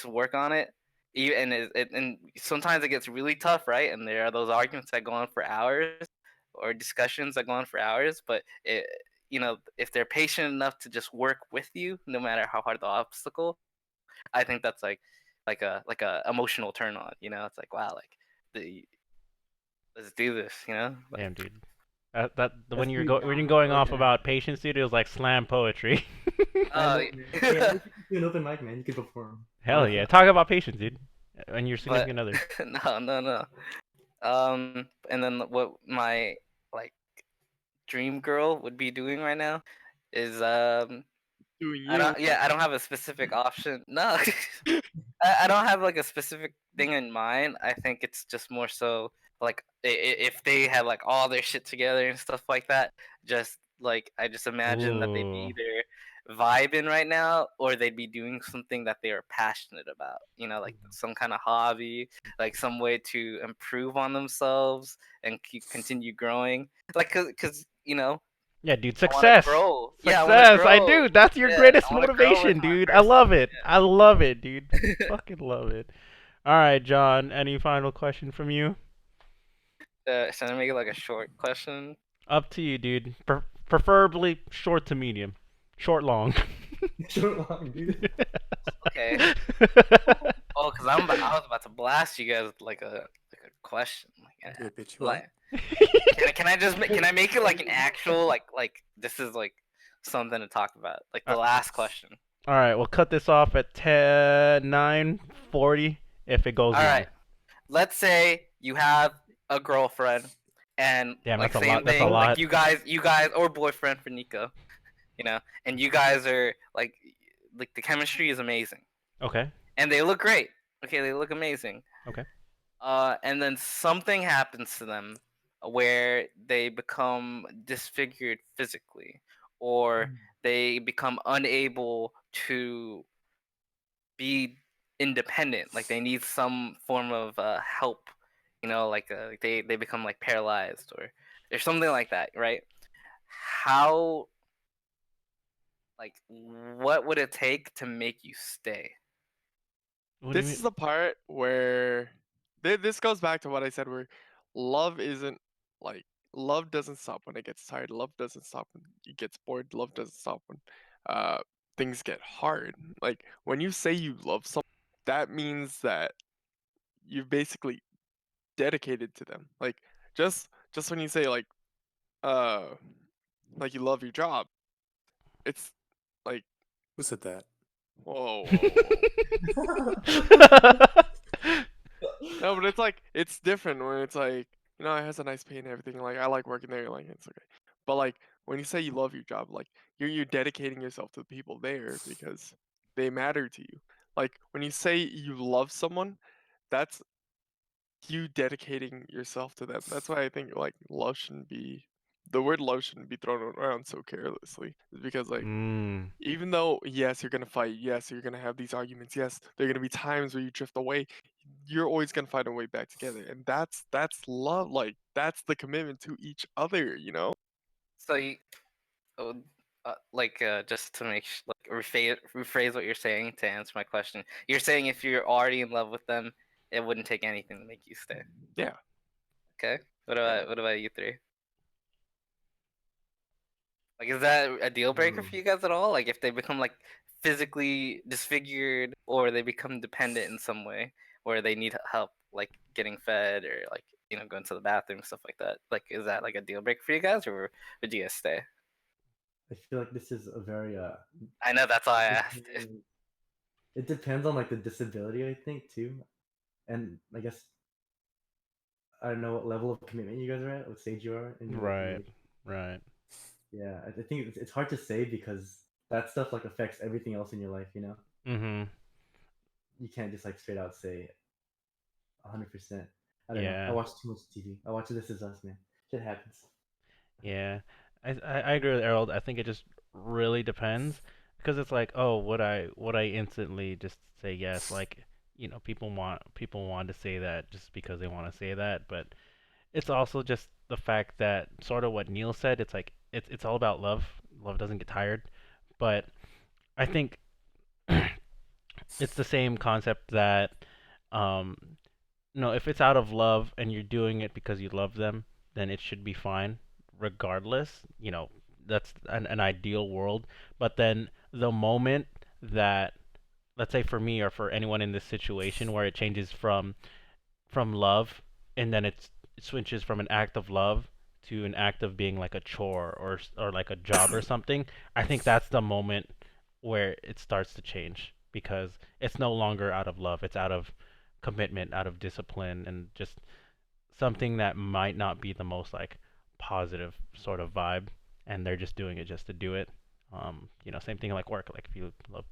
to work on it. And sometimes it gets really tough, right? And there are those arguments that go on for hours, or discussions that go on for hours. But if they're patient enough to just work with you, no matter how hard the obstacle, I think that's like a emotional turn on. It's like, wow, like let's do this. Damn, dude. When That's you're pretty when you're down going to off earth, about patience, dude, it was like slam poetry. Uh, man. Hey, at least you can do an open mic, man. You can perform. Hell yeah. Talk about patience, dude. And your but significant other. no. And then what my like dream girl would be doing right now is Doing I you. don't have a specific option. No, I don't have like a specific thing in mind. I think it's just more so like if they had like all their shit together and stuff like that. Just like I just imagine that they'd be Ooh. either vibing right now or they'd be doing something that they are passionate about. Like some kind of hobby, like some way to improve on themselves and continue growing. Like cause Yeah, dude, I want to success. grow. Yeah, I want to Success. I grow. do. That's your Yeah, greatest I want to grow with motivation, my dude. I person. love it. I love it, dude. Fucking love it. All right, John, any final question from you? Should I make it like a short question? Up to you, dude. Preferably short to medium. Short long. Short long, dude. Okay. Oh, cause I was about to blast you guys with like a question. Dude, bitch, you Like, can I make it like an actual like this is like something to talk about, like the last question. All right, we'll cut this off at 9:40 if it goes All long. right. Let's say you have a girlfriend and Damn, like that's a same lot. That's a thing, like lot. you guys or boyfriend for Nikko, and you guys are like the chemistry is amazing. Okay. And they look great. Okay, they look amazing. Okay. And then something happens to them where they become disfigured physically, or they become unable to be independent. Like they need some form of help. Like they become like paralyzed or something like that, right? How like what would it take to make you stay? What do you This mean? is the part where this goes back to what I said, where love isn't like love doesn't stop when it gets tired. Love doesn't stop when it gets bored. Love doesn't stop when uh things get hard. Like when you say you love someone, that means that you've basically dedicated to them. Like just when you say uh like you love your job, it's like Who said that? whoa. No, but it's like it's different when it's like it has a nice pay and everything. Like I like working there. Like it's okay. But like when you say you love your job, like you're dedicating yourself to the people there because they matter to you. Like when you say you love someone, that's you dedicating yourself to them. That's why I think like love shouldn't be the word love shouldn't be thrown around so carelessly. It's because like Mm. even though yes you're gonna fight, yes you're gonna have these arguments, yes there are gonna be times where you drift away, you're always gonna find a way back together, and that's love. Like that's the commitment to each other. So you oh, just to make like rephrase what you're saying to answer my question. You're saying if you're already in love with them, it wouldn't take anything to make you stay. Yeah. Okay. What Yeah. about you three? Like, is that a deal breaker for you guys at all? Like, if they become like physically disfigured, or they become dependent in some way, where they need help, like getting fed or like going to the bathroom, stuff like that. Like, is that like a deal breaker for you guys, or would you guys stay? I feel like this is a very I know that's why I asked. it depends on like the disability, I think, too. And I guess I don't know what level of commitment you guys are at, what stage you are in your Right. relationship. Right. Yeah, I think it's hard to say because that stuff like affects everything else in your life, Mhm. You can't just like straight out say 100%. I don't know. I Yeah. watch too much TV. I watch This Is Us, man. Shit happens. Yeah. I agree with Errold. I think it just really depends because it's like, oh, would I instantly just say yes? Like people want to say that just because they want to say that, but it's also just the fact that sort of what Neil said. It's like it's all about love. Love doesn't get tired, but I think it's the same concept that um, if it's out of love and you're doing it because you love them, then it should be fine, regardless. That's an ideal world. But then the moment that, let's say for me or for anyone in this situation, where it changes from love, and then it switches from an act of love to an act of being like a chore or like a job or something, I think that's the moment where it starts to change because it's no longer out of love, it's out of commitment, out of discipline, and just something that might not be the most like positive sort of vibe, and they're just doing it just to do it. Same thing like work. Like if you love,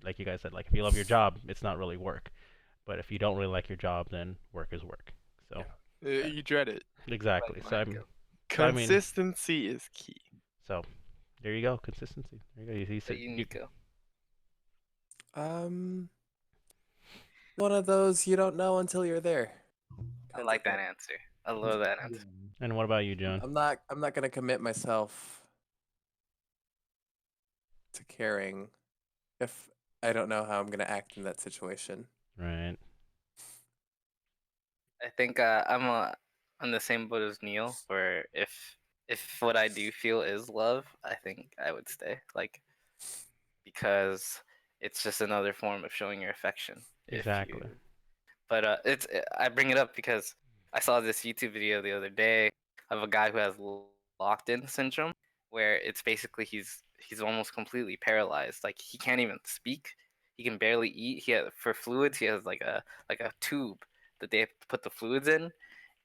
like you guys said, like if you love your job, it's not really work. But if you don't really like your job, then work is work. So You dread it. exactly. Like So mine. I mean, Consistency is key. so there you go, consistency. There you go. You So said you Nikko. One of those you don't know until you're there. I like that answer. I love that answer. And what about you, John? I'm not gonna commit myself to caring if I don't know how I'm gonna act in that situation. Right. I think I'm on the same boat as Neil, where if what I do feel is love, I think I would stay. Like because it's just another form of showing your affection. Exactly. But I bring it up because I saw this YouTube video the other day of a guy who has locked-in syndrome, where it's basically he's almost completely paralyzed. Like he can't even speak. He can barely eat. For fluids, he has like a tube that they have to put the fluids in,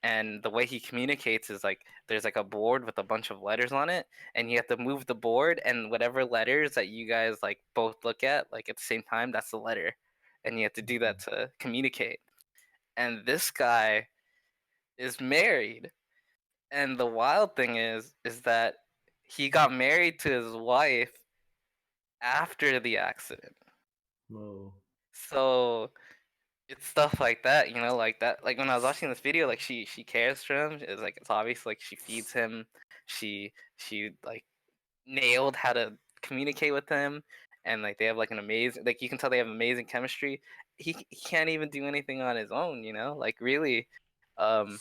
and the way he communicates is like there's like a board with a bunch of letters on it, and you have to move the board, and whatever letters that you guys like both look at like at the same time, that's the letter, and you have to do that to communicate. And this guy is married, and the wild thing is that he got married to his wife after the accident. Whoa. So it's stuff like that, like that. Like when I was watching this video, like she cares for him. It's obvious, like she feeds him. She like nailed how to communicate with him, and like they have like an amazing, like you can tell they have amazing chemistry. He can't even do anything on his own, like really. Um,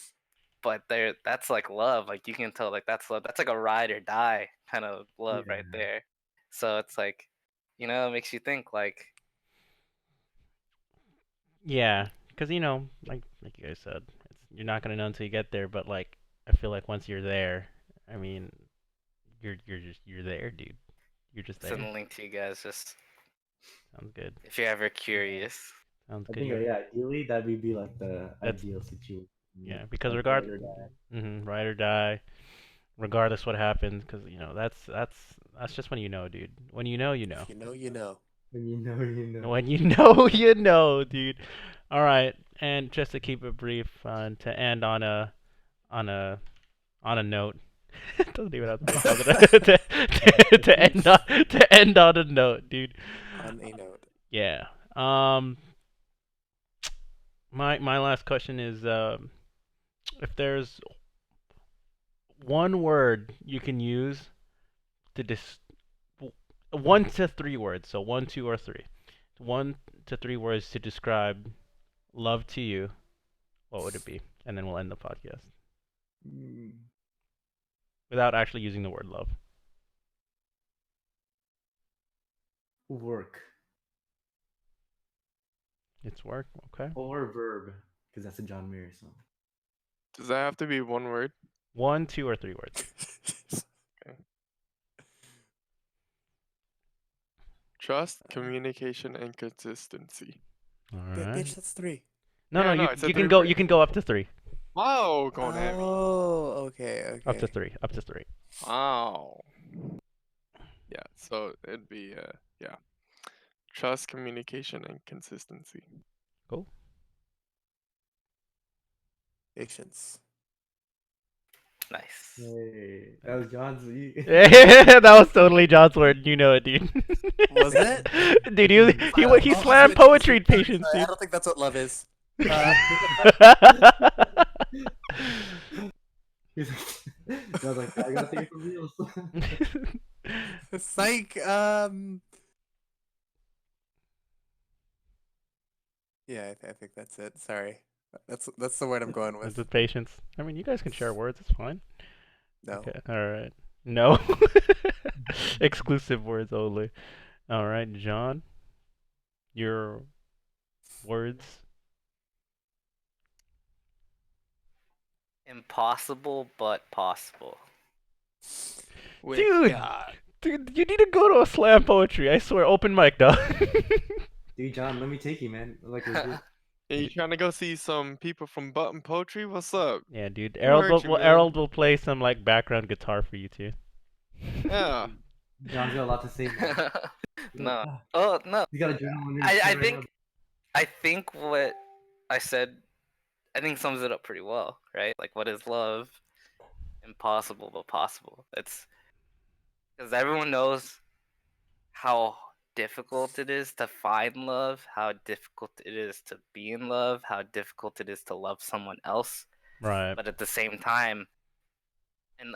but that's like love. Like you can tell, like that's love. That's like a ride or die kind of love right Yeah. there. So it's like, it makes you think like. Yeah, because like you guys said, you're not gonna know until you get there. But like, I feel like once you're there, I mean, you're there, dude. You're just Send there. the link to you guys just Sounds good. if you're ever curious. Sounds I good. think ideally that would be like the That's ideal situation. yeah, because Like ride or die. ride or die, regardless what happens, because that's just when dude. When you know, you know. If you know, you know. When you know, you know. When you know, you know, dude. All right, and just to keep it brief, to end on a note. It doesn't even have to be positive. To end on a note, dude. On a note. Yeah. My last question is, if there's one word you can use to 1 to 3 words, so 1, 2, or 3, 1 to 3 words to describe love to you, what would it be? And then we'll end the podcast without actually using the word love. Work It's work, okay. or verb, because that's a John Mayer song. Does that have to be one word? 1, 2, or 3 words. Trust, communication, and consistency. All Yeah, right. bitch, that's 3. No, Yeah, no, no, I said you can 3 go. first. You can go up to 3. Wow, going heavy. Oh, okay. Up to 3. Up to 3. Wow. Yeah, so it'd be yeah. Trust, communication, and consistency. Cool. Patience. Nice. Hey, that was John's. That was totally John's word. You know it, dude. Was it? Dude, he Oh, slammed switch, poetry switch, and sorry, patience, sorry, I dude. don't think that's what love is. He's like, I was like, I gotta take it for reals. Psych. Yeah, I think that's it. Sorry, that's the word I'm going Is with. it patience? I mean, you guys can share words. It's fine. No. Okay. All right. No. Exclusive words only. All right, John. Your words. Impossible, but possible. With Dude. God. Dude, you need to go to a slam poetry. I swear, open mic, dog. Dude, John, let me take you, man. Like, legit. Are you trying to go see some people from Button Poetry? What's up? Yeah, dude. Who hurt you, man? Errold will play some like background guitar for you too. Yeah. John's got a lot to say, man. No. Oh no. He's got a journal under his I chin right think I think what I said sums it up pretty well, right? Like, what is love? Impossible, but possible. It's because everyone knows how difficult it is to find love, how difficult it is to be in love, how difficult it is to love someone else. Right. But at the same time,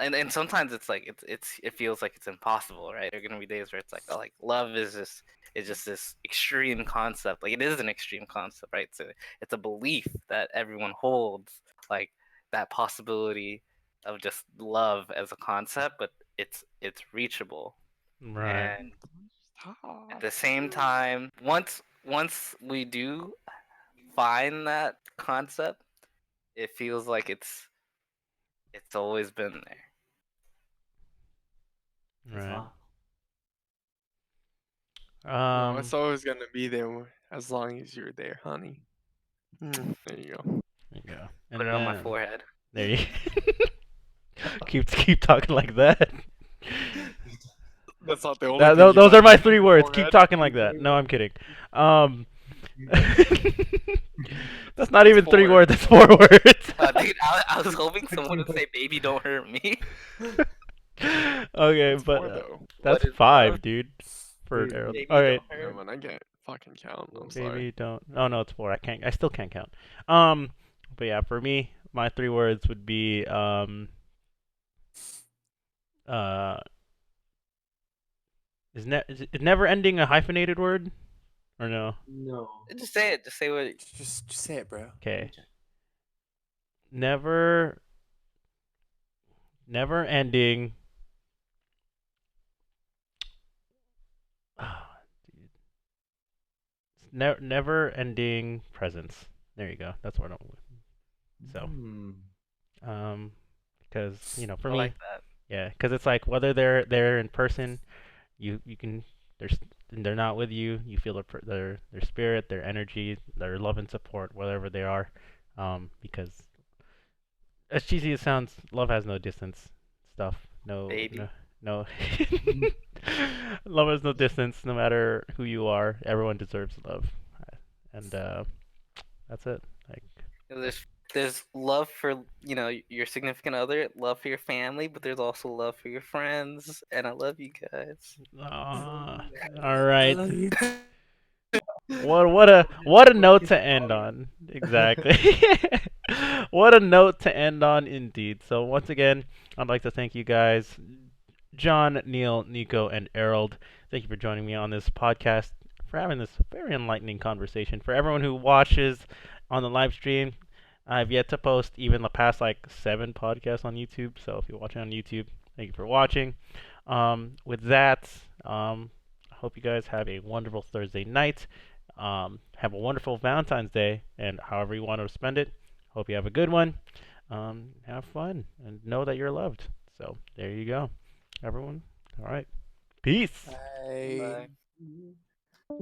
and sometimes it's like it feels like it's impossible, right? There are gonna be days where it's like, oh, like love is just this extreme concept. Like, it is an extreme concept, right? It's a belief that everyone holds, like that possibility of just love as a concept, but it's reachable. Right. And at the same time, once we do find that concept, it feels like it's always been there. That's Right. No, it's always gonna be there as long as you're there, honey. There you go. There you go. And Put it on my then- forehead. There you keep talking like that. That's not the only That, thing you those might are my do three on words. your Keep forehead. talking like that. No, I'm kidding. That's not even three four. words. That's 4 words. Dude, I was hoping someone would say, "Baby, don't hurt me." Okay, It's but four, though. that's What is 5, love? dude. For Baby, Errold. Baby, All right, don't No, hurt. man, I can't fucking count. I'm sorry. baby, don't. Oh no, it's 4. I still can't count. But yeah, for me, my 3 words would be uh, is never ending a hyphenated word, or no? No. Just say it. Just say what. Just say it, bro. Okay. Never ending. Ah, dude. Never ending presence. There you go. That's what I'm with. So, because for I me, like that. yeah, because it's like whether they're in person, you can they're not with you. You feel their spirit, their energy, their love and support, whatever they are. Because as cheesy as it sounds, love has no distance. Stuff. No. Baby. No. Love has no distance. No matter who you are, everyone deserves love, and that's it. Like. There's love for your significant other, love for your family, but there's also love for your friends, and I love you guys. All I right. love you. What a note to end on. Exactly. What a note to end on indeed. So once again, I'd like to thank you guys, John, Neil, Nikko, and Errold. Thank you for joining me on this podcast, for having this very enlightening conversation. For everyone who watches on the live stream, I've yet to post even the past like 7 podcasts on YouTube. So if you're watching on YouTube, thank you for watching. With that, I hope you guys have a wonderful Thursday night. Have a wonderful Valentine's Day, and however you want to spend it. Hope you have a good one. Have fun, and know that you're loved. So there you go, everyone. All right, peace. Bye. Bye.